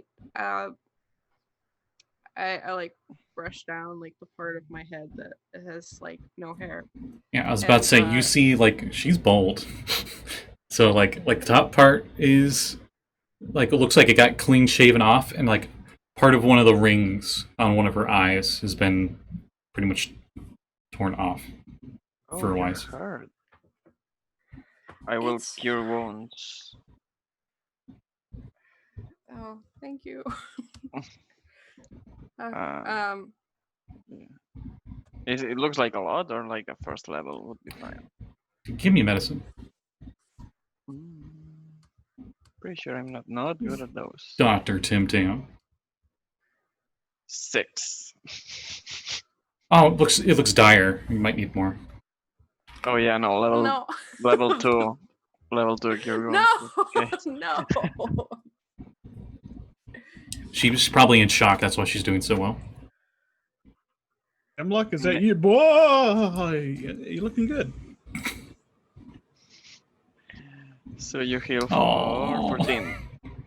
like brush down like the part of my head that has like no hair. Yeah, I was about to say, And, you see, like, she's bald. So, like the top part is, like, it looks like it got clean shaven off, and, like, part of one of the rings on one of her eyes has been pretty much torn off. Oh, For you're wise. hurt. I will It's- cure wounds. Oh, thank you. It looks like a lot, or like a first level would be fine. Give me medicine. Pretty sure I'm not good at those. Dr. Tim-Tam. 6. Oh, it looks dire. You might need more. Oh yeah, no, No. level 2. Level 2 cure wounds. No. Okay. No. She was probably in shock, that's why she's doing so well. Hemlock, is that you? Boy, you're looking good. So you heal for Oh. 14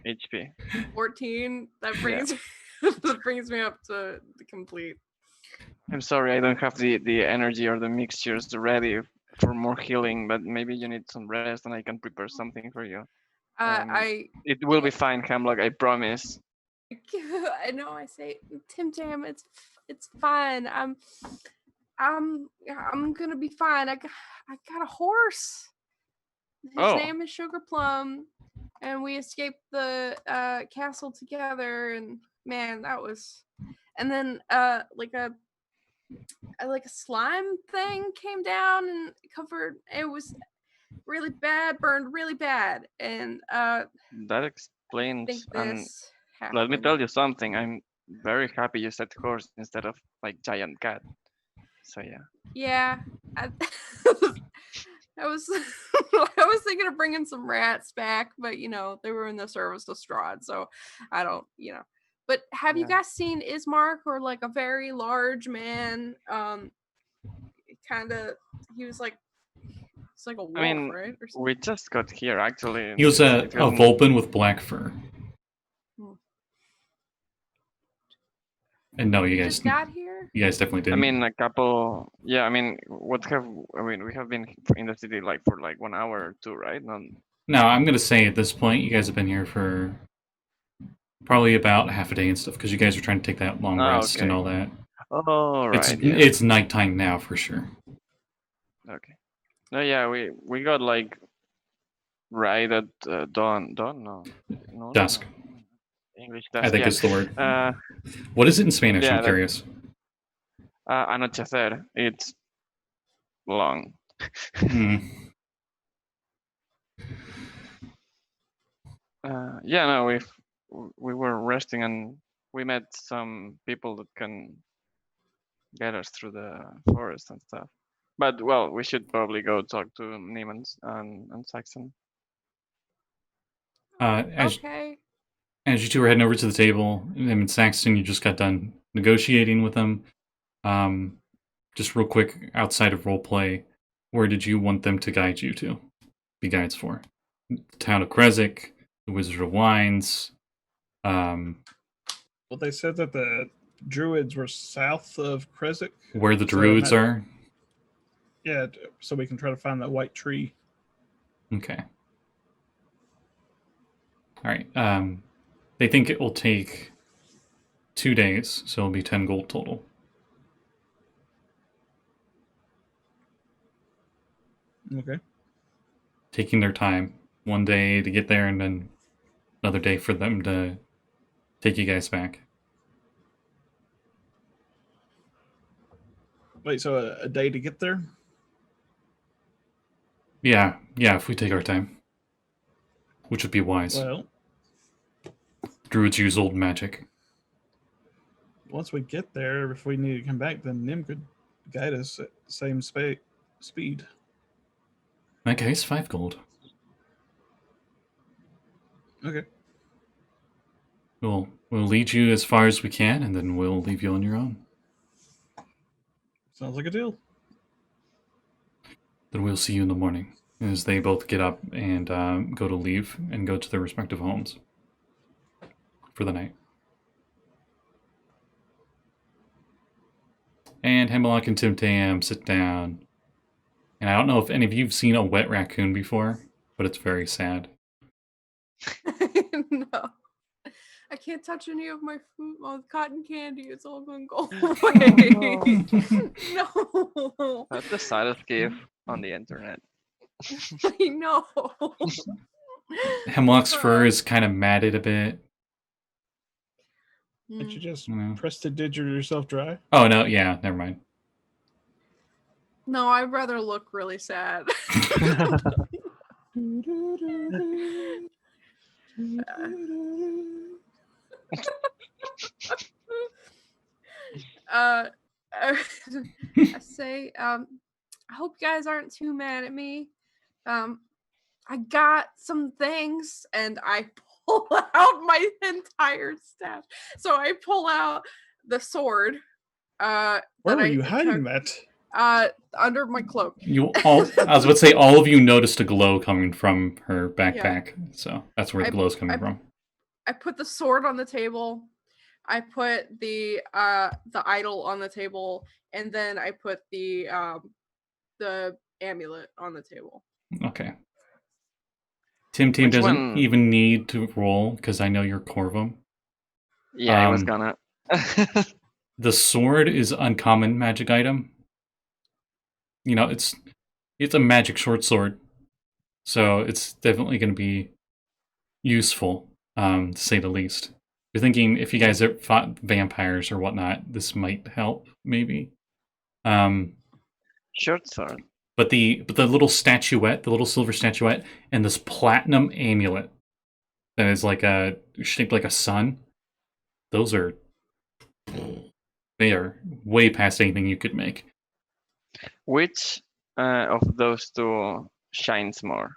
HP. 14. That brings that brings me up to the complete. I'm sorry, I don't have the energy or the mixtures ready for more healing, but maybe you need some rest and I can prepare something for you. It will be fine, Hemlock, I promise. I know. I say, Tim-Tam, it's fine. I'm gonna be fine. I got a horse. His name is Sugar Plum, and we escaped the castle together. And man, that was. And then like a slime thing came down and covered. It was really bad, burned really bad, and That I explains. think And this let me happened. tell you something. I'm very happy you said horse instead of like giant cat. So yeah. Yeah, I was I was thinking of bringing some rats back, but you know they were in the service of Strahd, so I don't, But have you Yeah. guys seen Ismark, or like a very large man? Kind of, he was like, it's like a wolf, I mean, right? Or something? we just got here actually. He was a It hasn't- Vulpin with black fur. And no, you Just guys got here. definitely I didn't. mean, a couple. Yeah, I mean, we have been in the city like for like 1 hour or two, right? No, I'm gonna say at this point, you guys have been here for probably about half a day and stuff, because you guys are trying to take that long Oh, rest and okay. all that. Oh, right. It's nighttime now for sure. Okay. No, yeah, we got like right at dawn. Dawn? No. Dusk, English I dusk. think Yeah. is the word. Uh, What is it in Spanish? yeah, I'm curious. anochecer. It's long. Hmm. Yeah, no, we were resting and we met some people that can get us through the forest and stuff. But well, we should probably go talk to Nyhm and Saxton. Okay. As you two are heading over to the table, him and Saxton, you just got done negotiating with them. Just real quick, outside of roleplay, where did you want them to guide you to? Be guides for? The town of Krezik, the Wizard of Wines. Well, they said that the druids were south of Krezik. Where the So that druids might- are. Yeah, so we can try to find that white tree. Okay. All right. They think it will take 2 days, so it'll be 10 gold total. Okay. Taking their time. 1 day to get there, and then another day for them to take you guys back. Wait, so a day to get there? Yeah, if we take our time. Which would be wise. Well, Druids use old magic. once we get there, if we need to come back, then Nyhm could guide us at the same speed. In that case, 5 gold. Okay. We'll lead you as far as we can, and then we'll leave you on your own. Sounds like a deal. Then we'll see you in the morning, as they both get up and go to leave and go to their respective homes for the night. And Hemlock and Tim-Tam sit down. And I don't know if any of you have seen a wet raccoon before, but it's very sad. No. I can't touch any of my food, my cotton candy. It's all gonna go away. No. That's the saddest gift on the internet. I know. Hemlock's fur is kind of matted a bit. Did you just Mm. prestidigit yourself dry? Oh, no, yeah, never mind. No, I'd rather look really sad. I say, I hope you guys aren't too mad at me. I got some things, and I pull out my entire stash. So I pull out the sword. Where that were I you hiding took, that? under my cloak. I was about to say, all of you noticed a glow coming from her backpack, so that's where the glow's coming from. I put the sword on the table. I put the idol on the table, and then I put the amulet on the table. Okay. Tim-Tam Which doesn't one? even need to roll, because I know you're Corvum. Yeah, I was Um, gonna. The sword is uncommon magic item. You know, it's a magic short sword, so it's definitely going to be useful, to say the least. You're thinking if you guys have fought vampires or whatnot, this might help, maybe. Short sword. But the little statuette, the little silver statuette, and this platinum amulet that is like shaped like a sun. Those are way past anything you could make. Which of those two shines more?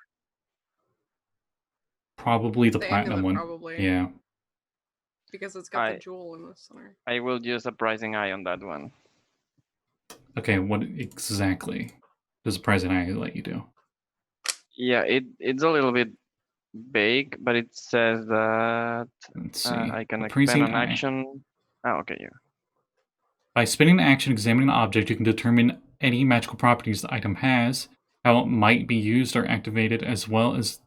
Probably the The platinum amulet, one. probably. Yeah. because it's got I- the jewel in the center. I will use a Rising Eye on that one. Okay, what exactly does Surprising Eye let you do? Yeah, it's a little bit vague, but it says that Let's see. I can Appraising expend an Eye. action. Oh, okay, yeah. By spending an action examining an object, you can determine any magical properties the item has, how it might be used or activated, as well as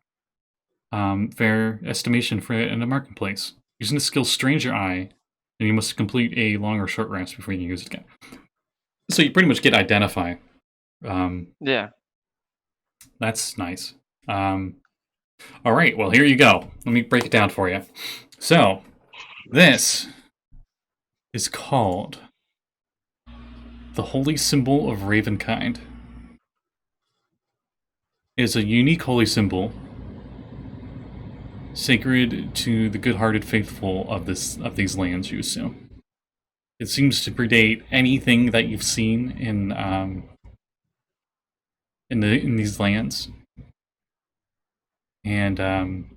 fair estimation for it in the marketplace. Using the skill Stranger Eye, and you must complete a long or short rest before you can use it again. So you pretty much get Identify. Yeah. That's nice. All right, well, here you go. Let me break it down for you. So, this is called the Holy Symbol of Ravenkind. It is a unique holy symbol, sacred to the good-hearted faithful of these lands, you assume. It seems to predate anything that you've seen in these lands. And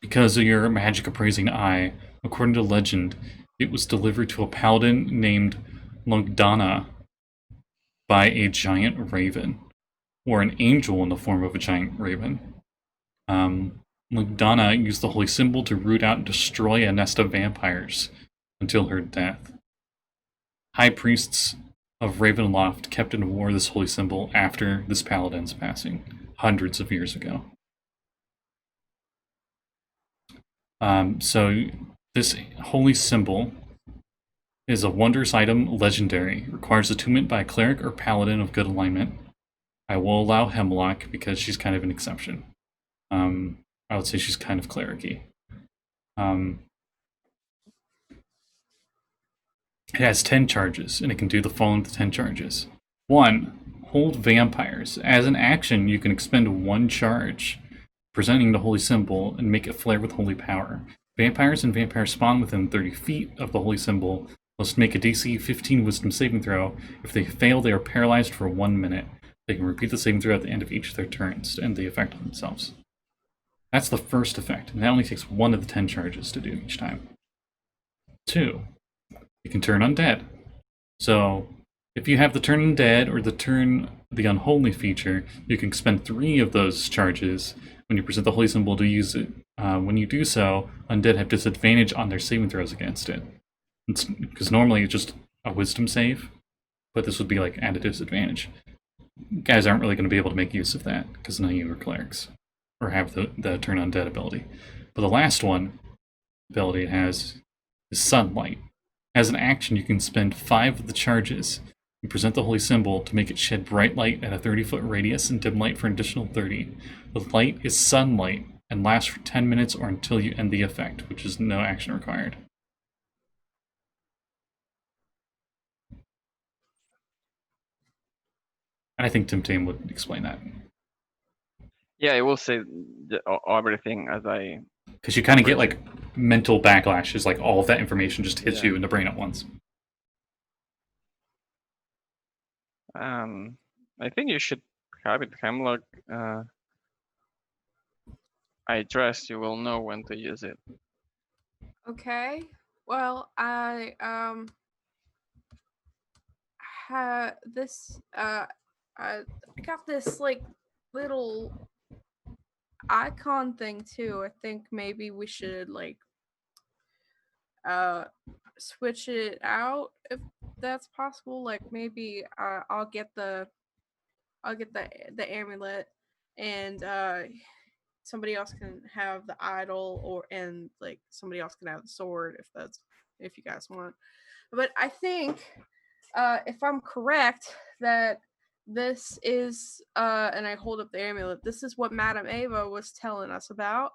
because of your magic appraising eye, according to legend, it was delivered to a paladin named Lungdana by a giant raven, or an angel in the form of a giant raven. Lungdana used the holy symbol to root out and destroy a nest of vampires until her death. High priests of Ravenloft kept and wore this holy symbol after this paladin's passing, hundreds of years ago. So this holy symbol is a wondrous item, legendary. It requires attunement by a cleric or paladin of good alignment. I will allow Hemlock because she's kind of an exception. I would say she's kind of cleric-y. It has 10 charges, and it can do the following to 10 charges. 1. Hold vampires. As an action, you can expend 1 charge, presenting the holy symbol, and make it flare with holy power. Vampires and vampires spawn within 30 feet of the holy symbol must make a DC 15 wisdom saving throw. If they fail, they are paralyzed for 1 minute. They can repeat the saving throw at the end of each of their turns to end the effect on themselves. That's the first effect, and that only takes 1 of the 10 charges to do each time. 2. You can turn undead. So, if you have the turn undead or the unholy feature, you can expend 3 of those charges when you present the holy symbol to use it. When you do so, undead have disadvantage on their saving throws against it. Because normally it's just a wisdom save, but this would be like at a disadvantage. You guys aren't really going to be able to make use of that because none of you are clerics or have the turn undead ability. But the last ability it has is Sunlight. As an action, you can spend 5 of the charges and present the holy symbol to make it shed bright light at a 30-foot radius and dim light for an additional 30. The light is sunlight and lasts for 10 minutes or until you end the effect, which is no action required. And I think Tim-Tam would explain that. Yeah, I will say everything as I. Because you kind of get like mental backlashes, like all of that information just hits Yeah. you in the brain at once. I think you should have it, Hemlock. I trust you will know when to use it. Okay. Well, I got this like little icon thing too. I think maybe we should like switch it out if that's possible. Like maybe I'll get the amulet, and somebody else can have the idol, and like somebody else can have the sword if you guys want. But I think if I'm correct that this is and I hold up the amulet, this is what Madame Ava was telling us about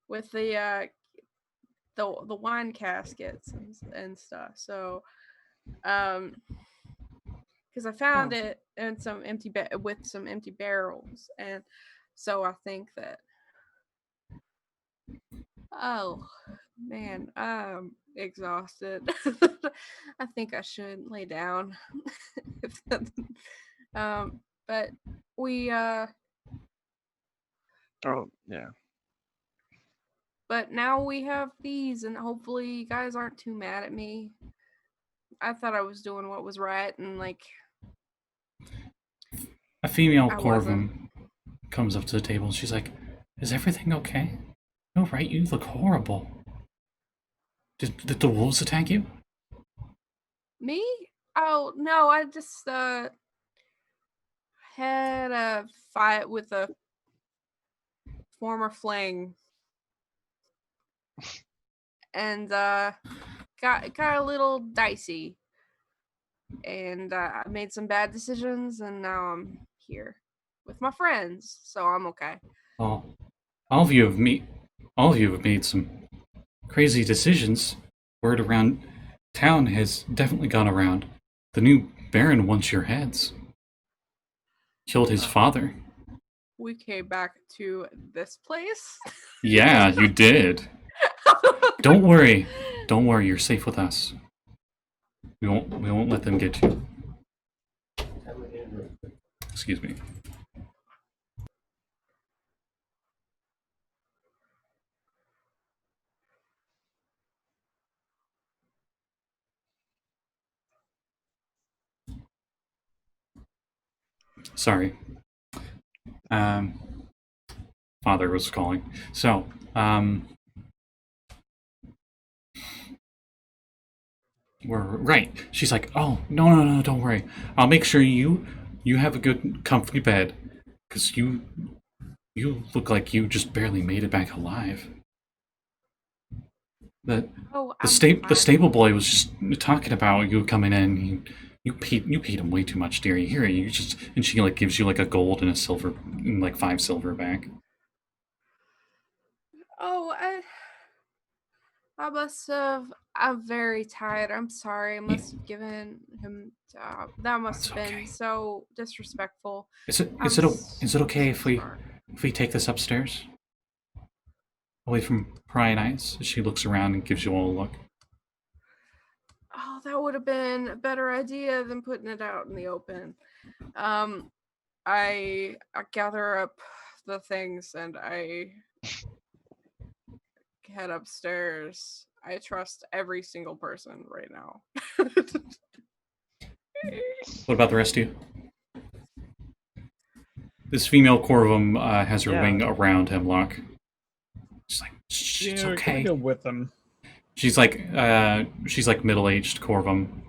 with the wine caskets and stuff. So because I found it in some with some empty barrels, and so I think that. Oh man, I'm exhausted. I think I should lay down. But we Oh yeah. but now we have these, and hopefully you guys aren't too mad at me. I thought I was doing what was right, and like A female I Corvum comes up to the table and she's like, "Is everything okay? No, right? You look horrible. Did the wolves attack you?" me? Oh no, I just had a fight with a former fling, and got a little dicey, and I made some bad decisions, and now I'm here with my friends, so I'm okay. Well, all of you have made some crazy decisions. Word around town has definitely gone around. The new Baron wants your heads. Killed his father. We came back to this place. Yeah, you did. Don't worry. Don't worry, you're safe with us. We won't let them get you. Excuse me. Sorry. Father was calling. So, we're right. She's like, "Oh, no, don't worry. I'll make sure you have a good, comfy bed, because you look like you just barely made it back alive." The Oh, the stable boy was just talking about you coming in. You paid him way too much, dearie. Here, you just, and she like gives you like a gold and a silver and like 5 silver back. Oh, I must have. I'm very tired. I'm sorry. I must have given him. That must have That's been okay. so disrespectful. Is it I'm okay so if we sorry. take this upstairs, away from prying eyes? She looks around and gives you all a look. Oh, that would have been a better idea than putting it out in the open. I gather up the things and I head upstairs. I trust every single person right now. What about the rest of you? This female Corvum has her Yeah. wing around Hemlock. She's like, "Shh, it's Yeah, we're gonna okay." go with them. She's like middle-aged Corvum.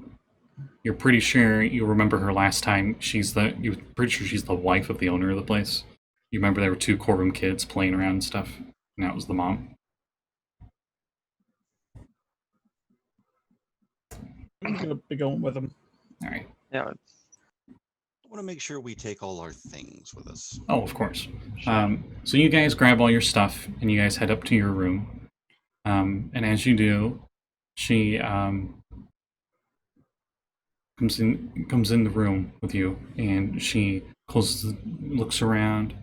You're pretty sure you remember her last time. You're pretty sure she's the wife of the owner of the place. You remember there were 2 Corvum kids playing around and stuff, and that was the mom. I'm gonna be going with them. All right. Yeah. I want to make sure we take all our things with us. Oh, of course. So you guys grab all your stuff and you guys head up to your room. And as you do, she comes in the room with you, and she looks around,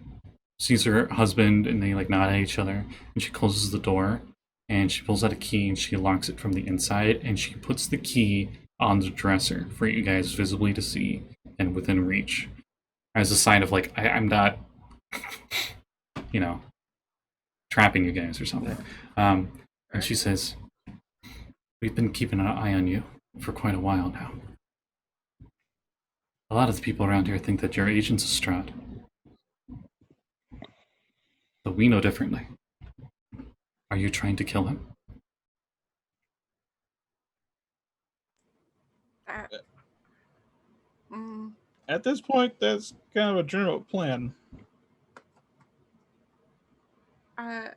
sees her husband, and they like nod at each other. And she closes the door, and she pulls out a key and she locks it from the inside, and she puts the key on the dresser for you guys visibly to see and within reach, as a sign of like I'm not, trapping you guys or something. And she says, "We've been keeping an eye on you for quite a while now. A lot of the people around here think that you're agents of Strahd, but we know differently. Are you trying to kill him?" At this point, that's kind of a general plan. I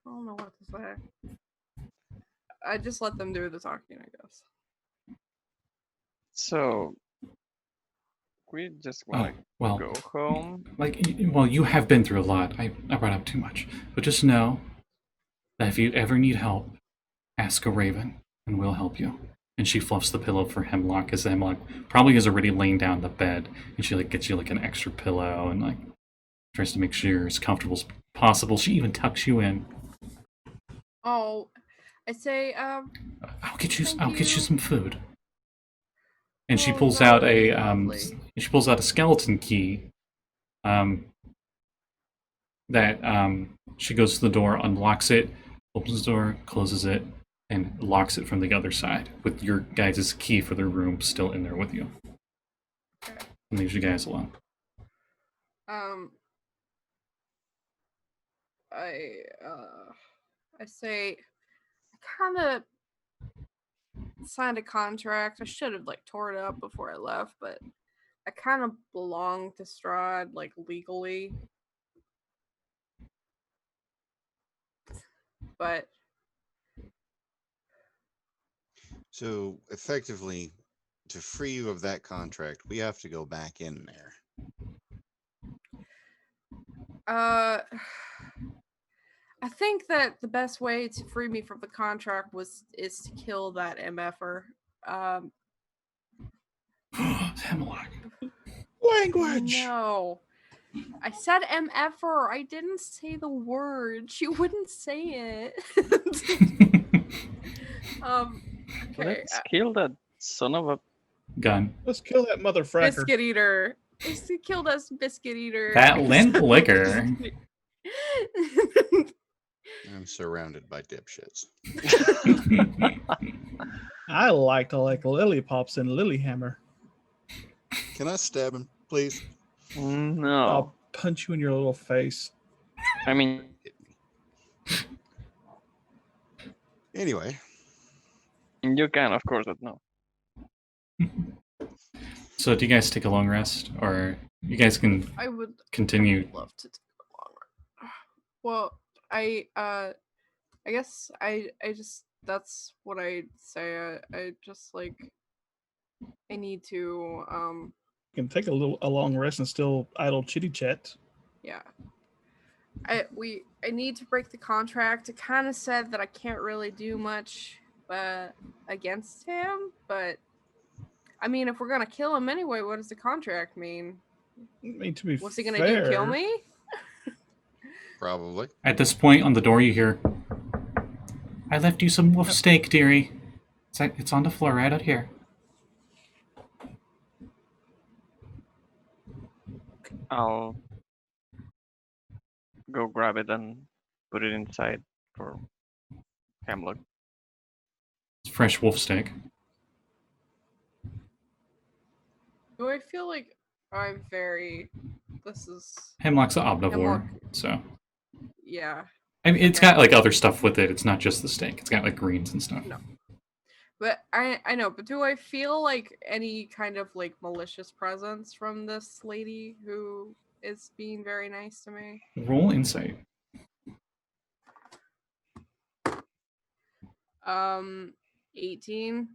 don't know what to say. I just let them do the talking, I guess. So we just want to Well, go home. you have been through a lot. I brought up too much. But just know that if you ever need help, ask a raven, and we'll help you. And she fluffs the pillow for Hemlock, as Hemlock probably is already laying down in the bed, and she like gets you like an extra pillow and like tries to make sure you're as comfortable as possible. She even tucks you in. Oh, I say, I'll get you Thank you. some food. And she Oh, pulls that out would a be lovely. she pulls out a skeleton key that she goes to the door, unlocks it, opens the door, closes it, and locks it from the other side with your guys' key for the room still in there with you. Okay. And leaves you guys alone. I say, I kind of signed a contract. I should have like tore it up before I left, but I kind of belong to Strahd like legally. But So effectively, to free you of that contract, we have to go back in there. I think that the best way to free me from the contract is to kill that MFer. Hemlock. Language. No. I said MFer. I didn't say the word. She wouldn't say it. Okay. Let's kill that son of a. Gun. Let's kill that mother fracker. Biscuit eater. He killed us, biscuit eater. That lint liquor. I'm surrounded by dipshits. I like lily pops and Lilyhammer. Can I stab him, please? No. I'll punch you in your little face. I mean, Anyway, you can, of course, but no. So do you guys take a long rest, or you guys can I would continue? love to take a long rest. Well, I guess I just that's what I say. I just like I need to You can take a long rest and still idle chitty chat. yeah. I need to break the contract. It kind of said that I can't really do much against him, but I mean, if we're gonna kill him anyway, what does the contract mean? I mean, to be What's he gonna fair, do? Kill me? probably. At this point on the door you hear, I left you some wolf steak, dearie. It's on the floor right out here. I'll go grab it and put it inside for Hemlock. It's fresh wolf steak. Do I feel like I'm very? This is Hemlock's an omnivore, Hemlock. so yeah. I mean, it's got like other stuff with it. It's not just the steak. It's got like greens and stuff. No. But I know, but do I feel like any kind of like malicious presence from this lady who is being very nice to me? Roll insight. 18.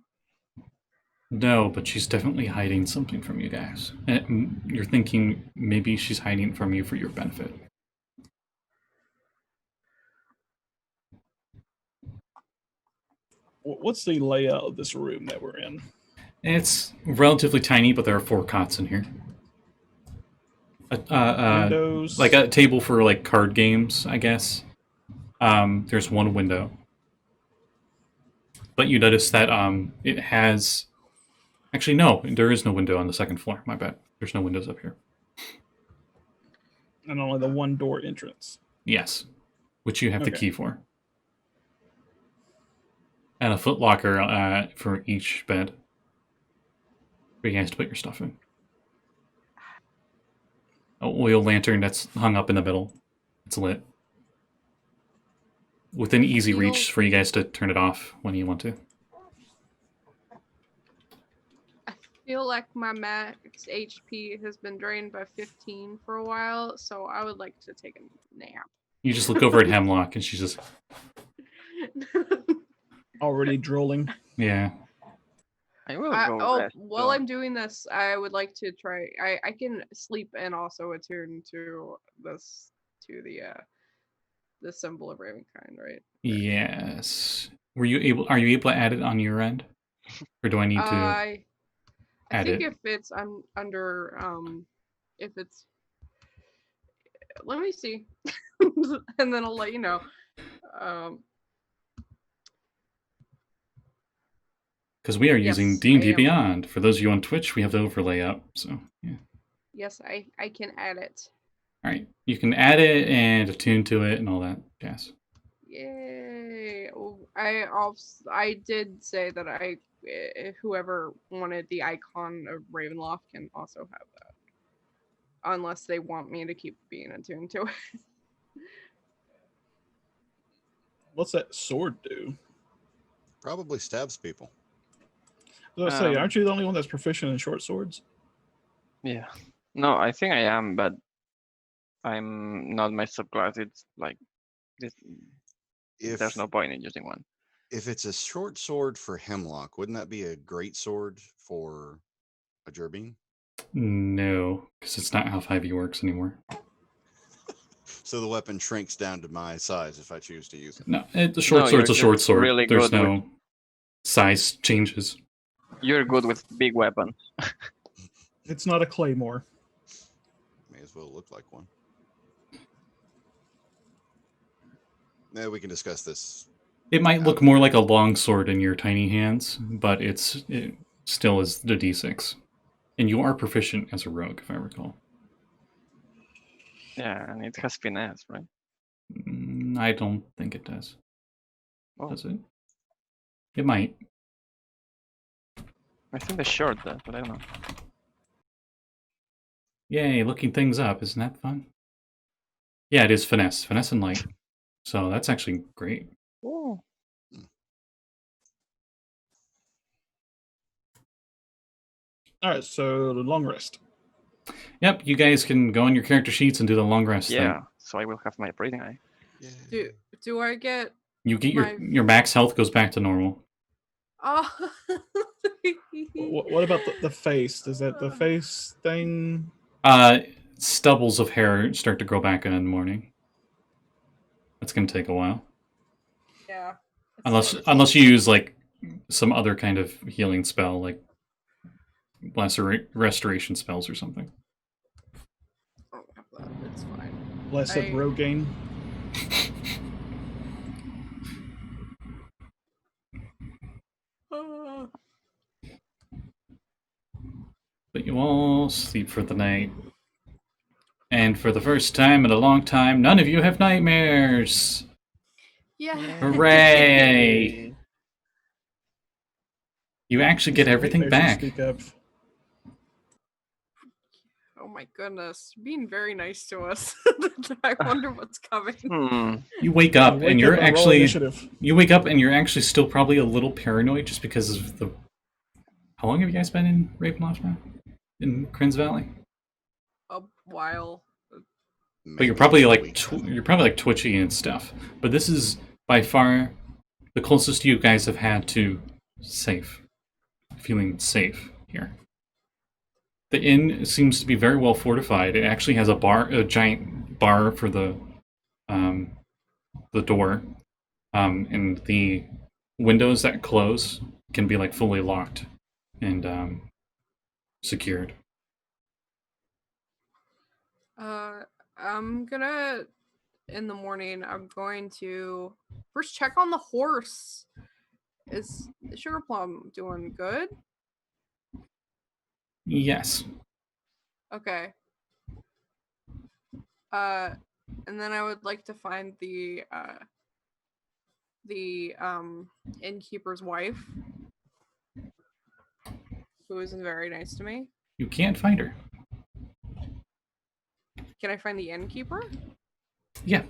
No, but she's definitely hiding something from you guys. And you're thinking maybe she's hiding it from you for your benefit. What's the layout of this room that we're in? It's relatively tiny, but there are 4 cots in here. Windows. Like a table for like card games, I guess. There's 1 window. But you notice that it has... Actually, no, there is no window on the 2nd floor. My bad. There's no windows up here. And only the one door entrance. Yes, which you have the Okay. key for. And a footlocker for each bed. For you guys to put your stuff in. An oil lantern that's hung up in the middle. It's lit. Within easy reach for you guys to turn it off when you want to. I feel like my max HP has been drained by 15 for a while, so I would like to take a nap. You just look over at Hemlock and she's just, Already drooling. yeah. I will go rest. While though. I'm doing this, I would like to try. I can sleep and also attune to this the symbol of Ravenkind, right? Yes. Are you able to add it on your end? Or do I need to I add think it? if it's under if it's let me see, and then I'll let you know. Because we are using Yes, D&D I am. Beyond. For those of you on Twitch, we have the overlay up. So, yeah. Yes, I can add it. Alright, you can add it and attune to it and all that jazz. Yay! Oh, I did say that whoever wanted the icon of Ravenloft can also have that, unless they want me to keep being attuned to it. What's that sword do? Probably stabs people. I was gonna say, Um, aren't you the only one that's proficient in short swords? Yeah. No, I think I am, but I'm not my subclass. It's like this, If there's no point in using one. if it's a short sword for Hemlock, wouldn't that be a great sword for a Jerbeen? No, because it's not how 5e works anymore. So the weapon shrinks down to my size if I choose to use it. No, the short No, sword's a you're short just sword. really There's good with- no size changes. You're good with big weapons. It's not a claymore. May as well look like one. Yeah, we can discuss this. It might look more like a long sword in your tiny hands, but it still is the d6. And you are proficient as a rogue, if I recall. Yeah, and it has finesse, right? I don't think it does. Oh. Does it? It might. I think the short does, but I don't know. Yay, looking things up. Isn't that fun? Yeah, it is finesse. Finesse and light. So that's actually great. Oh. All right, so the long rest. Yep, you guys can go on your character sheets and do the long rest Yeah, thing. so I will have my breathing eye. Yeah. Do I get? You get My- your max health goes back to normal. Oh. What about the face? Is that the face thing? Stubbles of hair start to grow back in the morning. That's gonna take a while. Yeah. Unless you use like some other kind of healing spell, like restoration spells or something. I don't have that. It's fine. Blessed I- Rogaine. But you all sleep for the night. And for the first time in a long time, none of you have nightmares. Yeah. Hooray! You actually get everything Nightmares you back. speak of. Oh my goodness, being very nice to us. I wonder what's coming. You wake up Wake and you're up and roll actually initiative. still probably a little paranoid just because of the. How long have you guys been in Ravenloft now? In Kren's Valley? A while. But you're probably like twitchy and stuff. But this is by far the closest you guys have had to safe. Feeling safe here. The inn seems to be very well fortified. It actually has a giant bar for the door, and the windows that close can be like fully locked and secured. I'm gonna in the morning. I'm going to first check on the horse. Is Sugar Plum doing good? Yes. Okay. And then I would like to find the innkeeper's wife, who is very nice to me. You can't find her. Can I find the innkeeper? Yeah.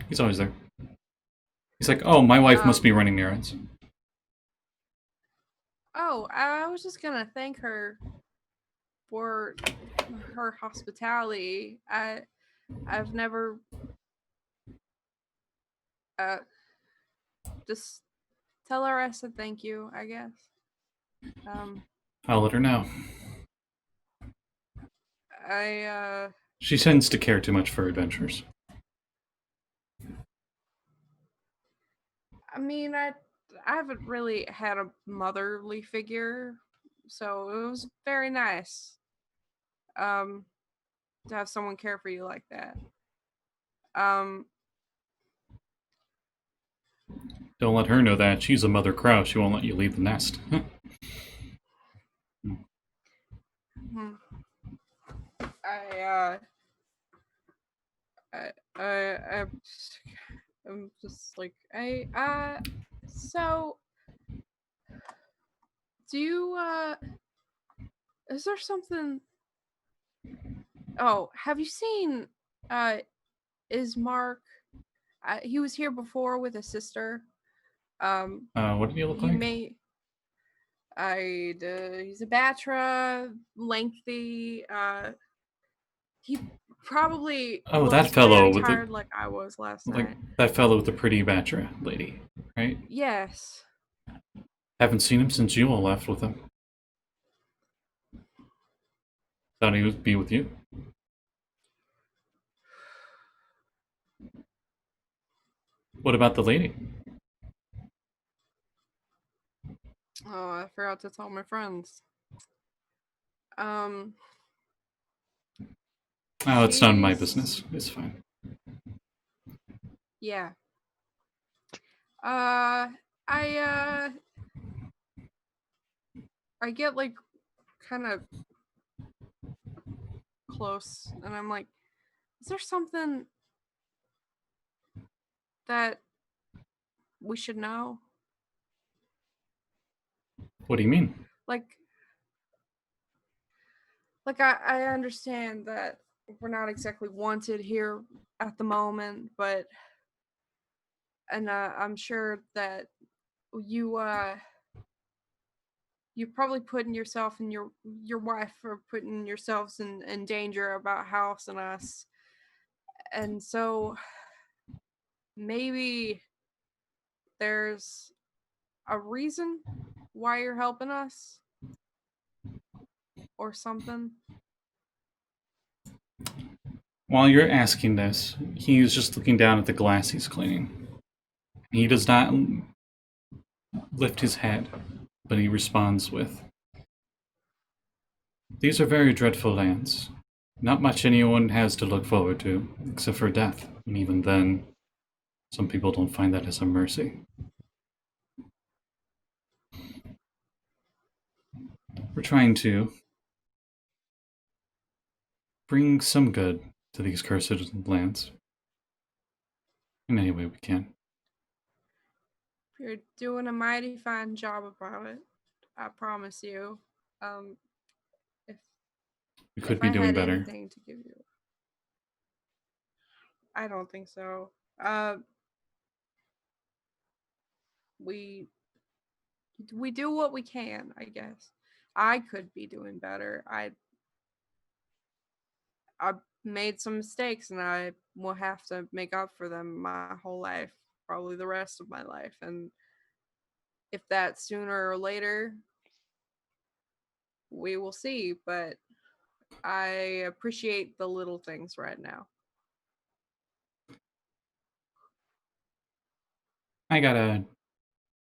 He's always there. He's like, oh, my wife must be running errands. Oh, I was just gonna thank her for her hospitality. I've never just tell her I said thank you, I guess. I'll let her know. She tends to care too much for adventures. I mean, I haven't really had a motherly figure, so it was very nice to have someone care for you like that. Don't let her know that. She's a mother crow. She won't let you leave the nest. I'm just like so do you is there something? Oh, have you seen is Mark he was here before with his sister. What did he look He like? may he's a Batra, lengthy. He probably Oh, that looks fellow very with the tired, like I was last like night. that fellow with the pretty Batra lady, right? Yes. Haven't seen him since you all left with him. Thought he would be with you. What about the lady? Oh, I forgot to tell my friends. Oh, it's none of my She's- business. It's fine. Yeah. I get like kind of close and I'm like, is there something that we should know? What do you mean? Like I understand that we're not exactly wanted here at the moment, but and I'm sure that you're probably putting yourself and your wife are putting yourselves in danger about House and us. And so maybe there's a reason why you're helping us or something. While you're asking this, he's just looking down at the glass he's cleaning. He does not lift his head, but he responds with, "These are very dreadful lands. Not much anyone has to look forward to, except for death. And even then, some people don't find that as a mercy. We're trying to bring some good to these cursed lands in any way we can." You're doing a mighty fine job about it. I promise you. If We could if be I doing had better. anything to give you, I don't think so. We do what we can, I guess. I could be doing better. I made some mistakes and I will have to make up for them my whole life, probably the rest of my life. And if that's sooner or later, we will see. But I appreciate the little things right now. I gotta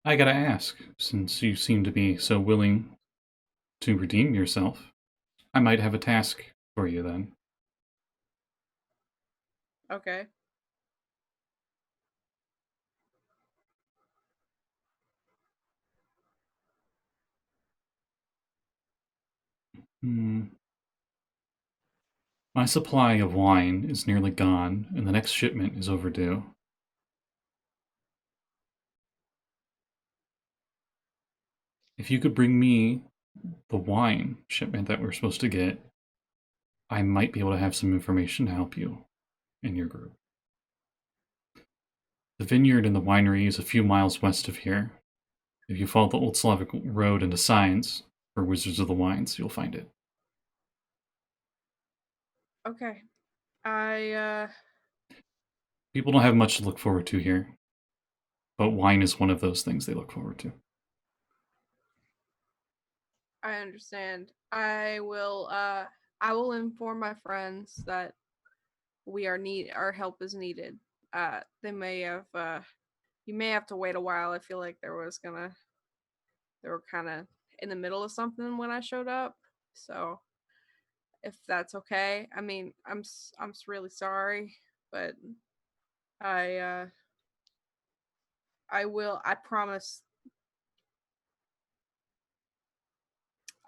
ask, since you seem to be so willing to redeem yourself, I might have a task for you then. Okay. My supply of wine is nearly gone, and the next shipment is overdue. If you could bring me the wine shipment that we're supposed to get, I might be able to have some information to help you and your group. The vineyard and the winery is a few miles west of here. If you follow the Old Slavic road into signs for Wizards of the Wines, you'll find it. Okay. I People don't have much to look forward to here, but wine is one of those things they look forward to. understand. I will inform my friends that our help is needed. They may have you may have to wait a while. I feel like they were kind of in the middle of something when I showed up. So if that's okay. I mean, I'm really sorry, but I I promise.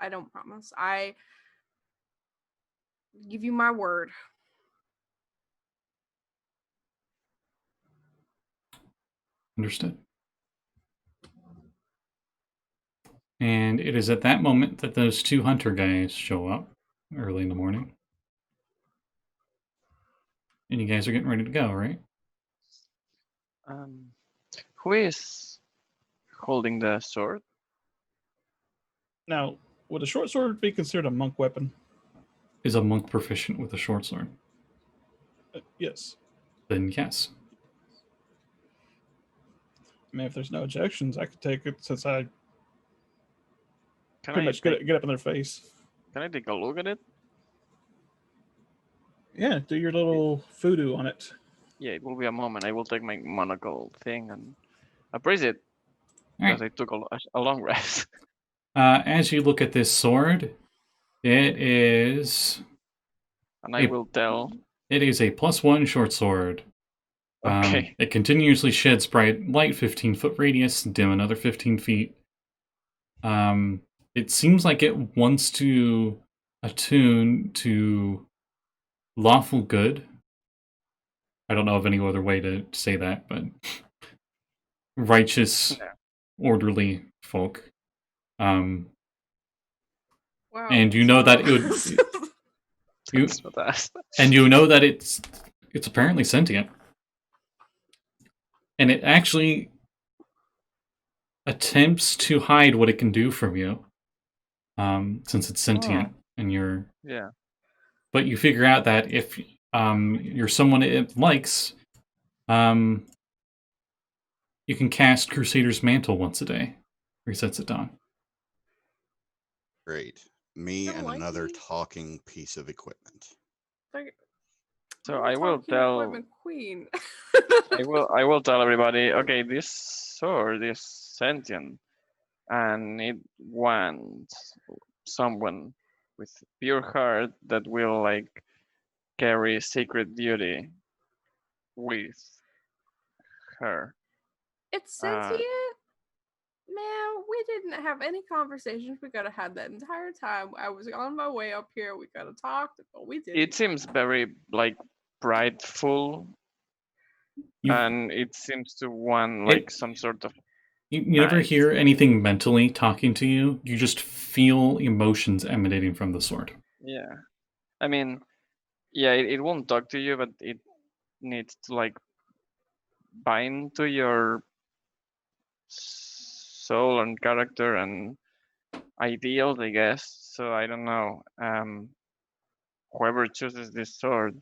I don't promise. I give you my word. Understood. And it is at that moment that those two hunter guys show up early in the morning. And you guys are getting ready to go, right? Who is holding the sword? Now, would a short sword be considered a monk weapon? Is a monk proficient with a short sword? Yes. Then yes. I mean, if there's no objections, I could take it since I Can pretty I much take, get up in their face. can I take a look at it? Yeah, do your little voodoo on it. Yeah, it will be a moment. I will take my monocle thing and appraise it All right. because I took a long rest. As you look at this sword, it is And I will tell. a +1 short sword. Okay. It continuously sheds bright light, 15-foot radius, dim another 15 feet. It seems like it wants to attune to lawful good. I don't know of any other way to say that, but righteous, Yeah. orderly folk. Wow. And you know that it would, That's what I asked. and you know that it's apparently sentient, and it actually attempts to hide what it can do from you, since it's sentient, and you're. Yeah. But you figure out that if you're someone it likes, you can cast Crusader's Mantle once a day. Resets at dawn. Great. Me Don't and like another me. talking piece of equipment. Like, So I'm I will talking tell. equipment queen. I will tell everybody. Okay, this sword is sentient, and it wants someone with pure heart that will like carry sacred duty with her. It's Uh, sentient. Man, we didn't have any conversations. We could have had that entire time. I was on my way up here. We could have talked, but we didn't. It seems very like prideful, You and it seems to want like some sort of. you never Nice. hear anything mentally talking to you. You just feel emotions emanating from the sword. Yeah, I mean, yeah, it won't talk to you, but it needs to like bind to your soul and character and ideals, I guess. So I don't know. Whoever chooses this sword,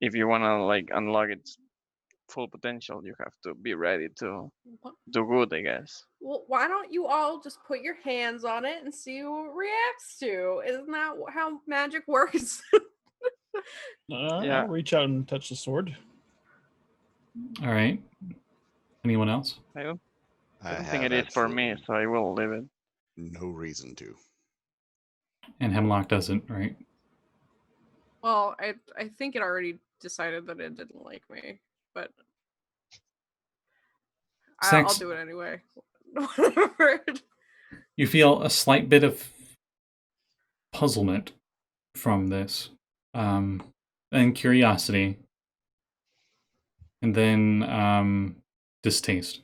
if you wanna like unlock its full potential, you have to be ready to What? do good, I guess. Well, why don't you all just put your hands on it and see what it reacts to? Isn't that how magic works? Yeah. I'll reach out and touch the sword. All right. Anyone else? I don't I think have it is for me, absolutely so I will leave it. no reason to. And Hemlock doesn't, right? Well, I think it already decided that it didn't like me, but I'll Sax- do it anyway. Whatever. You feel a slight bit of puzzlement from this, and curiosity, and then distaste.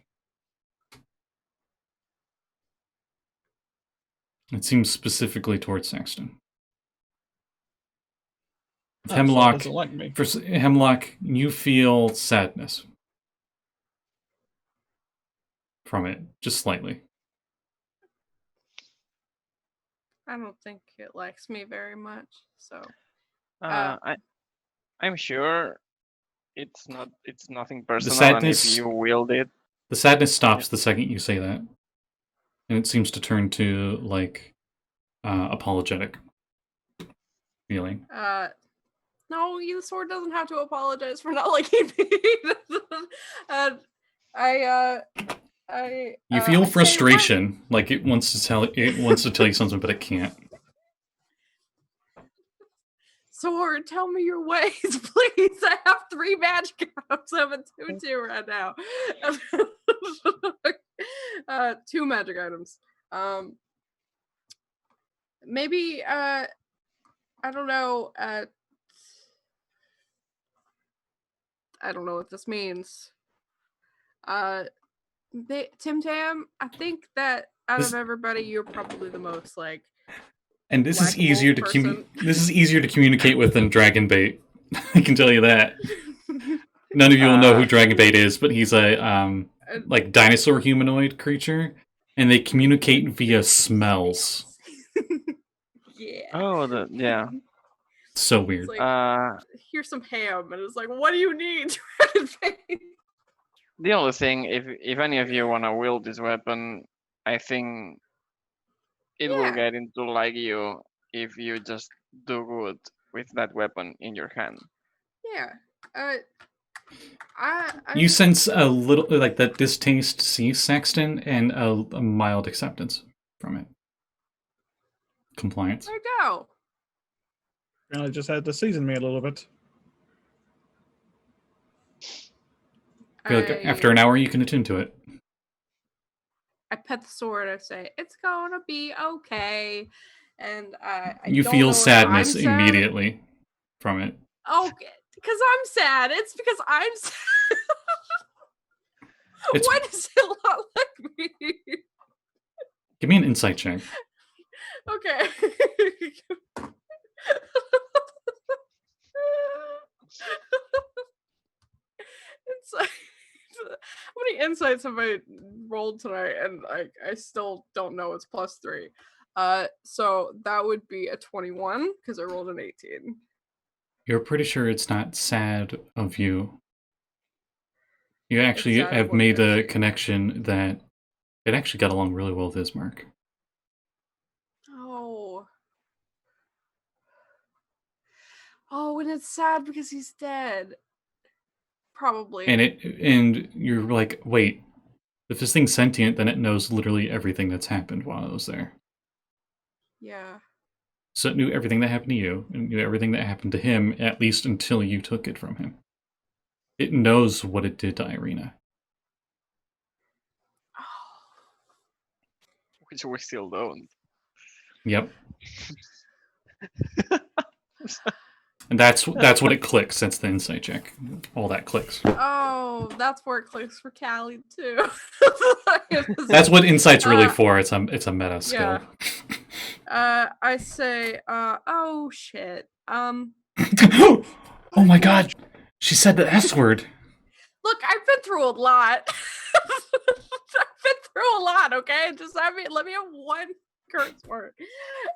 It seems specifically towards Saxton. With So it Hemlock, doesn't like me. for Hemlock, you feel sadness from it, just slightly. I don't think it likes me very much. So I'm sure it's nothing personal, and sadness- if you wield it, The sadness stops the second you say that, and it seems to turn to like apologetic feeling. no, the sword doesn't have to apologize for not liking me. And You feel I'd say frustration, like it wants to tell you something, but it can't. Sword, tell me your ways, please. I have 3 magic items. I have a 2/2 right now. 2 magic items. Maybe I don't know. I don't know what this means. Tim-Tam, I think that out This- of everybody, you're probably the most like. And this is Likable easier to person. this is easier to communicate with than Dragon Bait. I can tell you that. None of you will know who Dragon Bait is, but he's a like dinosaur humanoid creature, and they communicate via smells. Yeah. Oh, yeah. So weird. It's like, here's some ham, and it's like, what do you need? The only thing, if any of you wanna wield this weapon, I think it will Yeah. get into like you if you just do good with that weapon in your hand. Yeah. You sense a little like that distaste, see Saxton, and a mild acceptance from it. Compliance. There you go. I just had to season me a little bit. I feel like after an hour, you can attune to it. I pet the sword. I say, "It's gonna be okay," and You don't feel know if sadness I'm sad. immediately from it. Okay, because I'm sad. It's because I'm sad. It's- Why does it not like me? Give me an insight check. Okay. Insight. How many insights have I rolled tonight? And I still don't know it's +3. So that would be a 21 because I rolled an 18. You're pretty sure it's not sad of you. You actually sad of have what made it is. the connection that it actually got along really well with Ismark. Oh. Oh, and it's sad because he's dead. Probably. And you're like, wait, if this thing's sentient, then it knows literally everything that's happened while it was there. Yeah. So it knew everything that happened to you, and knew everything that happened to him, at least until you took it from him. It knows what it did to Irina. Which we still don't. Yep. And that's what it clicks. That's the insight check. All that clicks. Oh, that's where it clicks for Callie too. That's what insight's really for. It's a meta skill. I say, oh shit. Oh my god! She said the S word. Look, I've been through a lot. I've been through a lot. Okay, just let me have one curse word.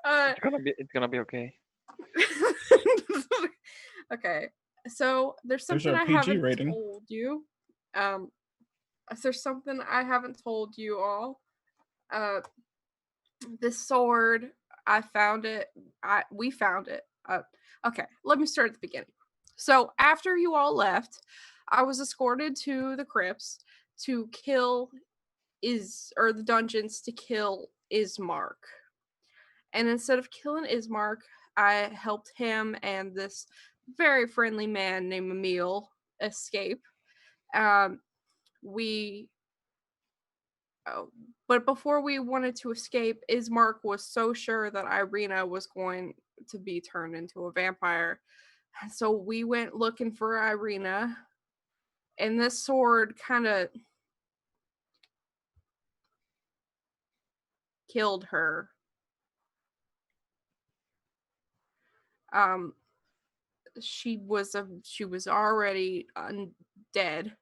It's gonna be okay. Okay, so there's something our I PG haven't rating. told you. There's something I haven't told you all. This sword, I found it. We found it. Okay, let me start at the beginning. So after you all left, I was escorted to the crypts to kill the dungeons to kill Ismark. And instead of killing Ismark, I helped him and this very friendly man named Emil escape. But before we wanted to escape, Ismark was so sure that Irina was going to be turned into a vampire. So we went looking for Irina, and this sword kind of killed her. She was already dead,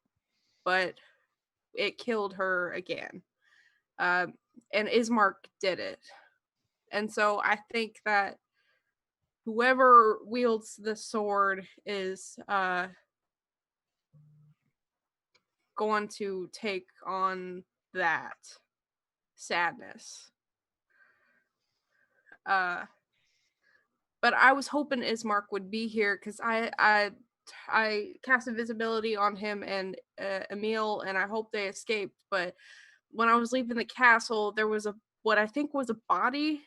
but it killed her again. And Ismark did it. And so I think that whoever wields the sword is going to take on that sadness. But I was hoping Ismark would be here because I cast invisibility on him and Emil, and I hope they escaped. But when I was leaving the castle, there was what I think was a body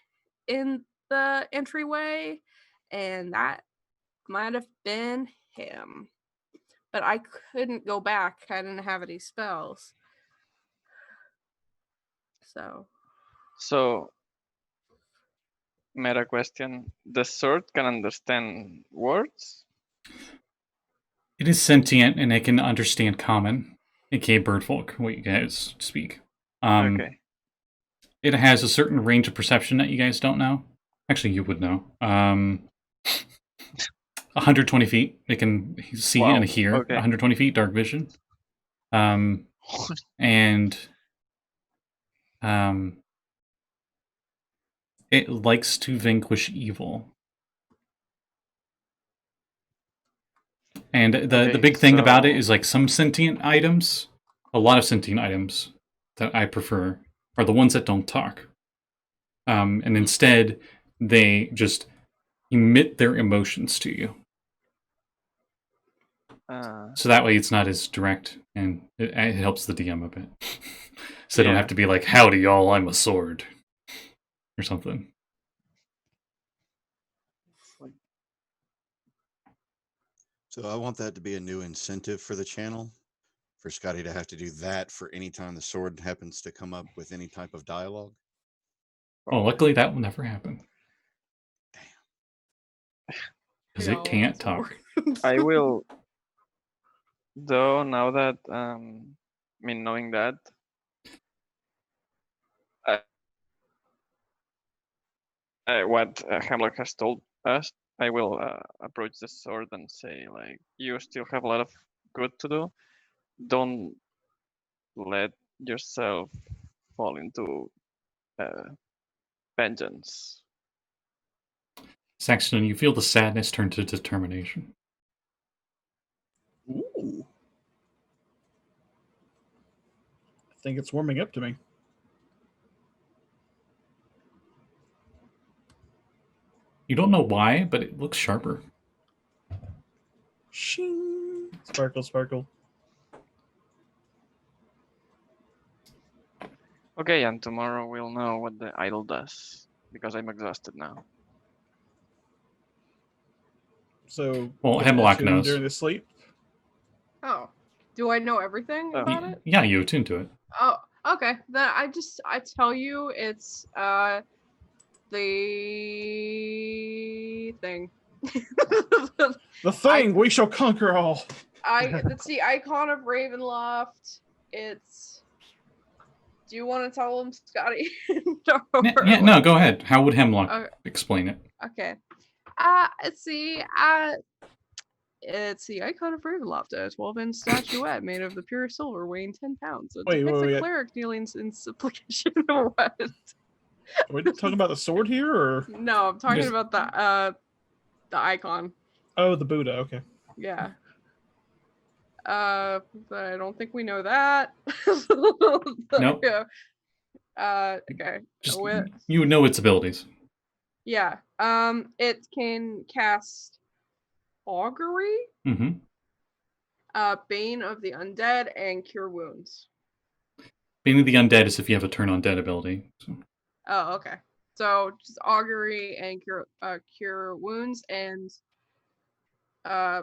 in the entryway, and that might have been him. But I couldn't go back. I didn't have any spells. So, meta question: the sword can understand words? It is sentient and it can understand common. aka birdfolk, what you guys speak. Okay. It has a certain range of perception that you guys don't know. Actually, you would know. 120 feet. They can see Wow, and hear. okay. 120 feet, dark vision. And it likes to vanquish evil. And the Okay, big thing about it so- is like some sentient items, a lot of sentient items that I prefer are the ones that don't talk. And instead, they just emit their emotions to you. So that way it's not as direct, and it helps the DM a bit. So they don't Yeah. have to be like, howdy y'all, I'm a sword. Or something. So I want that to be a new incentive for the channel, for Scotty to have to do that for any time the sword happens to come up with any type of dialogue. Oh, luckily that will never happen. Because We it all can't want talk. swords. I will, though, now that, knowing that, what Hemlock has told us, I will approach the sword and say, like, you still have a lot of good to do. Don't let yourself fall into vengeance. Saxton, you feel the sadness turn to determination. Ooh. I think it's warming up to me. You don't know why, but it looks sharper. Shing. Sparkle, sparkle. Okay, and tomorrow we'll know what the idol does, because I'm exhausted now. So, Well, get Hemlock attuned knows. during the sleep. Oh, do I know everything Oh. about it? Yeah, you attune to it. Oh, okay. Then I tell you it's the thing. The thing we shall conquer all. It's the icon of Ravenloft. It's. Do you want to tell him, Scotty? Yeah, no, go ahead. How would Hemlock explain it? Okay. It's the icon of Ravenloft, a 12-inch statuette made of the pure silver, weighing 10 pounds. It depicts a cleric kneeling in supplication. What? Are we talking about the sword here, or No, I'm talking about the icon. oh, the Buddha? Okay. Yeah. But I don't think we know that. Nope. Yeah. Okay. Just you would know its abilities. Yeah. It can cast augury, Mm-hmm. Bane of the Undead, and cure wounds. Bane of the Undead is if you have a turn on dead ability. So. Oh, okay. So just augury and cure wounds, and I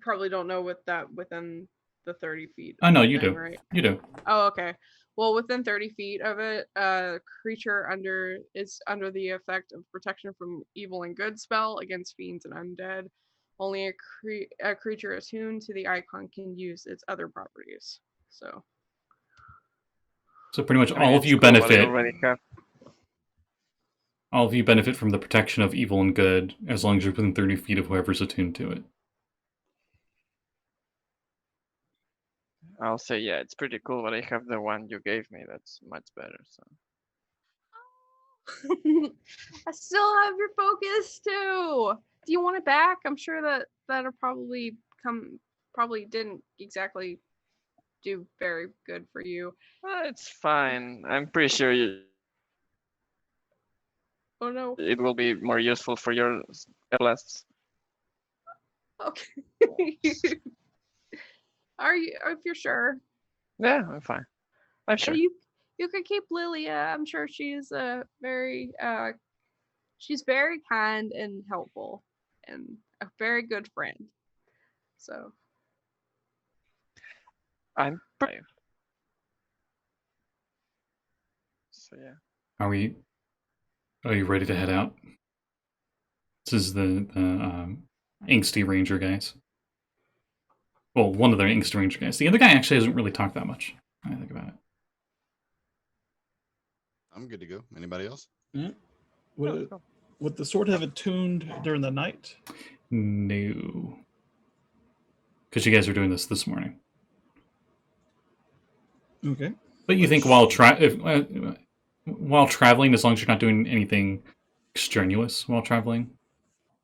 probably don't know what that within the 30 feet. Oh no, you thing, do. Right? You do. Oh, okay. Well, within 30 feet of it, creature is under the effect of protection from evil and good spell against fiends and undead. Only a creature attuned to the icon can use its other properties. So pretty much I mean, all of it's you cool, but I benefit. already have. All of you benefit from the protection of evil and good, as long as you're within 30 feet of whoever's attuned to it. I'll say, yeah, it's pretty cool, but I have the one you gave me. That's much better. So I still have your focus too. Do you want it back? I'm sure that'll probably didn't exactly do very good for you. it's fine. I'm pretty sure Oh no. it will be more useful for your blasts. Okay. Are you? If you're sure. Yeah, I'm fine. I'm sure. You could keep Lilia. I'm sure she's she's very kind and helpful and a very good friend. So I'm brave. So yeah. Are you ready to head out? This is the angsty ranger guys. Well, one of the Inkster Ranger guys. The other guy actually hasn't really talked that much. When I think about it. I'm good to go. Anybody else? Would the sword have attuned during the night? No. Because you guys are doing this morning. Okay. But you think while traveling, as long as you're not doing anything extraneous while traveling,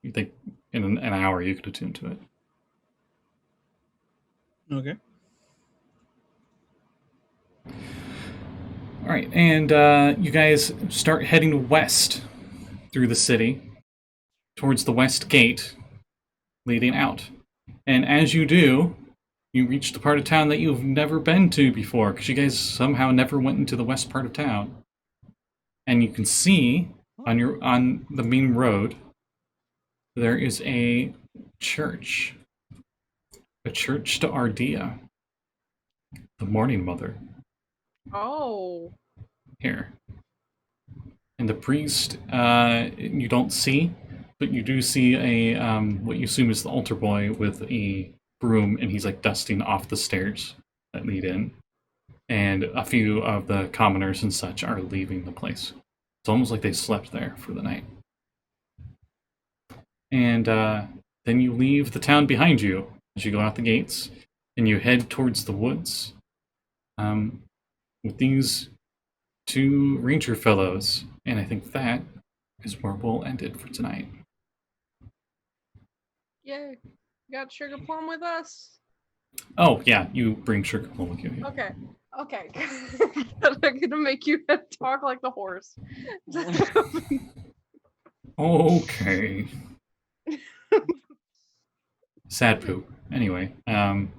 you think in an hour you could attune to it. Okay. All right, and you guys start heading west through the city towards the west gate leading out. And as you do, you reach the part of town that you've never been to before, because you guys somehow never went into the west part of town. And you can see on the main road there is a church. A church to Ardea, the Morning Mother. Oh. Here. And the priest, you don't see, but you do see a what you assume is the altar boy with a broom, and he's like dusting off the stairs that lead in. And a few of the commoners and such are leaving the place. It's almost like they slept there for the night. And then you leave the town behind you as you go out the gates, and you head towards the woods with these two ranger fellows. And I think that is where we'll end it for tonight. Yay. Got Sugar Plum with us? Oh, yeah, you bring Sugar Plum with you. Yeah. Okay. Okay. I'm gonna make you talk like the horse. Okay. Sad poop. Anyway, Somebody's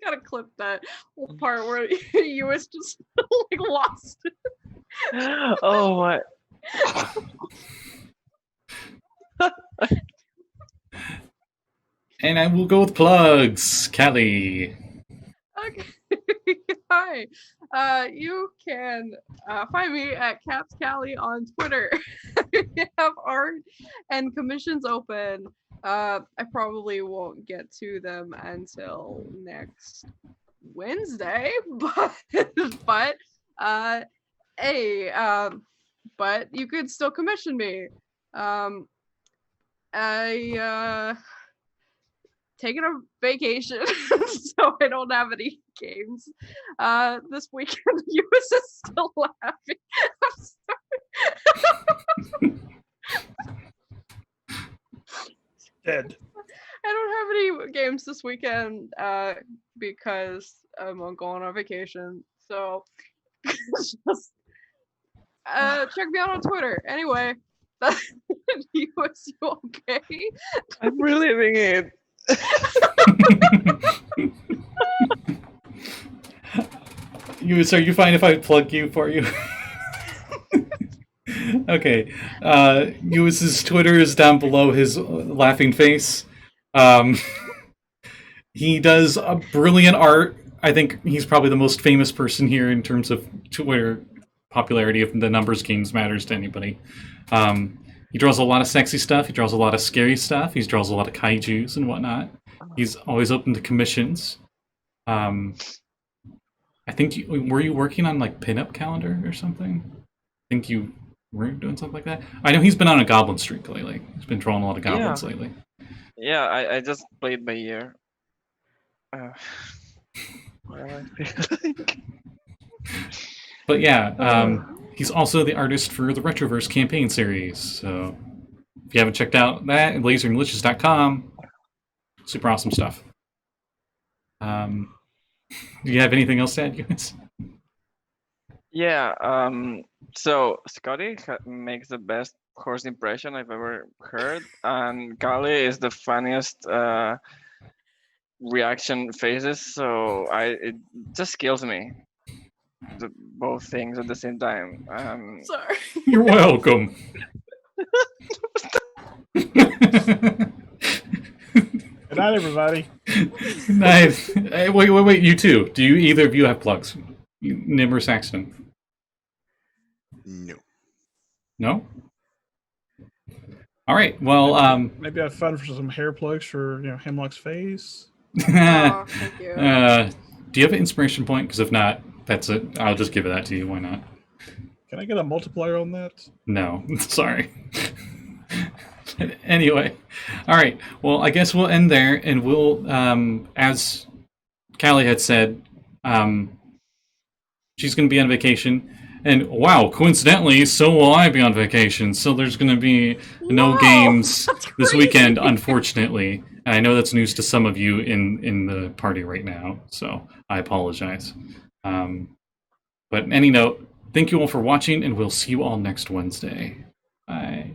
gotta clip that whole part where Lluis just like lost it. Oh my. and I will go with plugs. Callie. Okay. Hi. You can find me at Caps Callie on Twitter. We have art and commissions open. I probably won't get to them until next Wednesday, but but you could still commission me. I taking a vacation, so I don't have any games this weekend. Lluis is still laughing. I'm sorry. Dead. I don't have any games this weekend because I'm going on vacation. So just check me out on Twitter. Anyway, Lluis, you okay? I'm reliving it. Lluis, are you fine if I plug you for you? Okay. Lluis's Twitter is down below his laughing face. He does a brilliant art. I think he's probably the most famous person here in terms of Twitter popularity. If the numbers games matters to anybody. He draws a lot of sexy stuff. He draws a lot of scary stuff. He draws a lot of kaijus and whatnot. He's always open to commissions. I think were you working on like pinup calendar or something? I think you were doing something like that. I know he's been on a goblin streak lately. He's been drawing a lot of goblins lately. Yeah, I just played by ear. What do I feel like? But yeah, he's also the artist for the Retroverse campaign series. So if you haven't checked out that, laseringglitches.com, super awesome stuff. Do you have anything else to add, Lluis? Yeah, so Scotty makes the best horse impression I've ever heard, and Callie is the funniest reaction faces, so it just kills me. Both things at the same time. Sorry. You're welcome. Good night, everybody. Nice. Hey, wait, you two. Do either of you have plugs? Nyhm or Saxton? No. No? All right. Well, Maybe I found for some hair plugs for Hemlock's face. Oh, thank you. do you have an inspiration point? Because if not, that's it. I'll just give that to you. Why not? Can I get a multiplier on that? No, sorry. Anyway, all right. Well, I guess we'll end there, and we'll, as Callie had said, she's going to be on vacation. And wow, coincidentally, so will I be on vacation. So there's going to be no Whoa, games that's this crazy. weekend, unfortunately. And I know that's news to some of you in the party right now, so I apologize. But any note, thank you all for watching, and we'll see you all next Wednesday. Bye.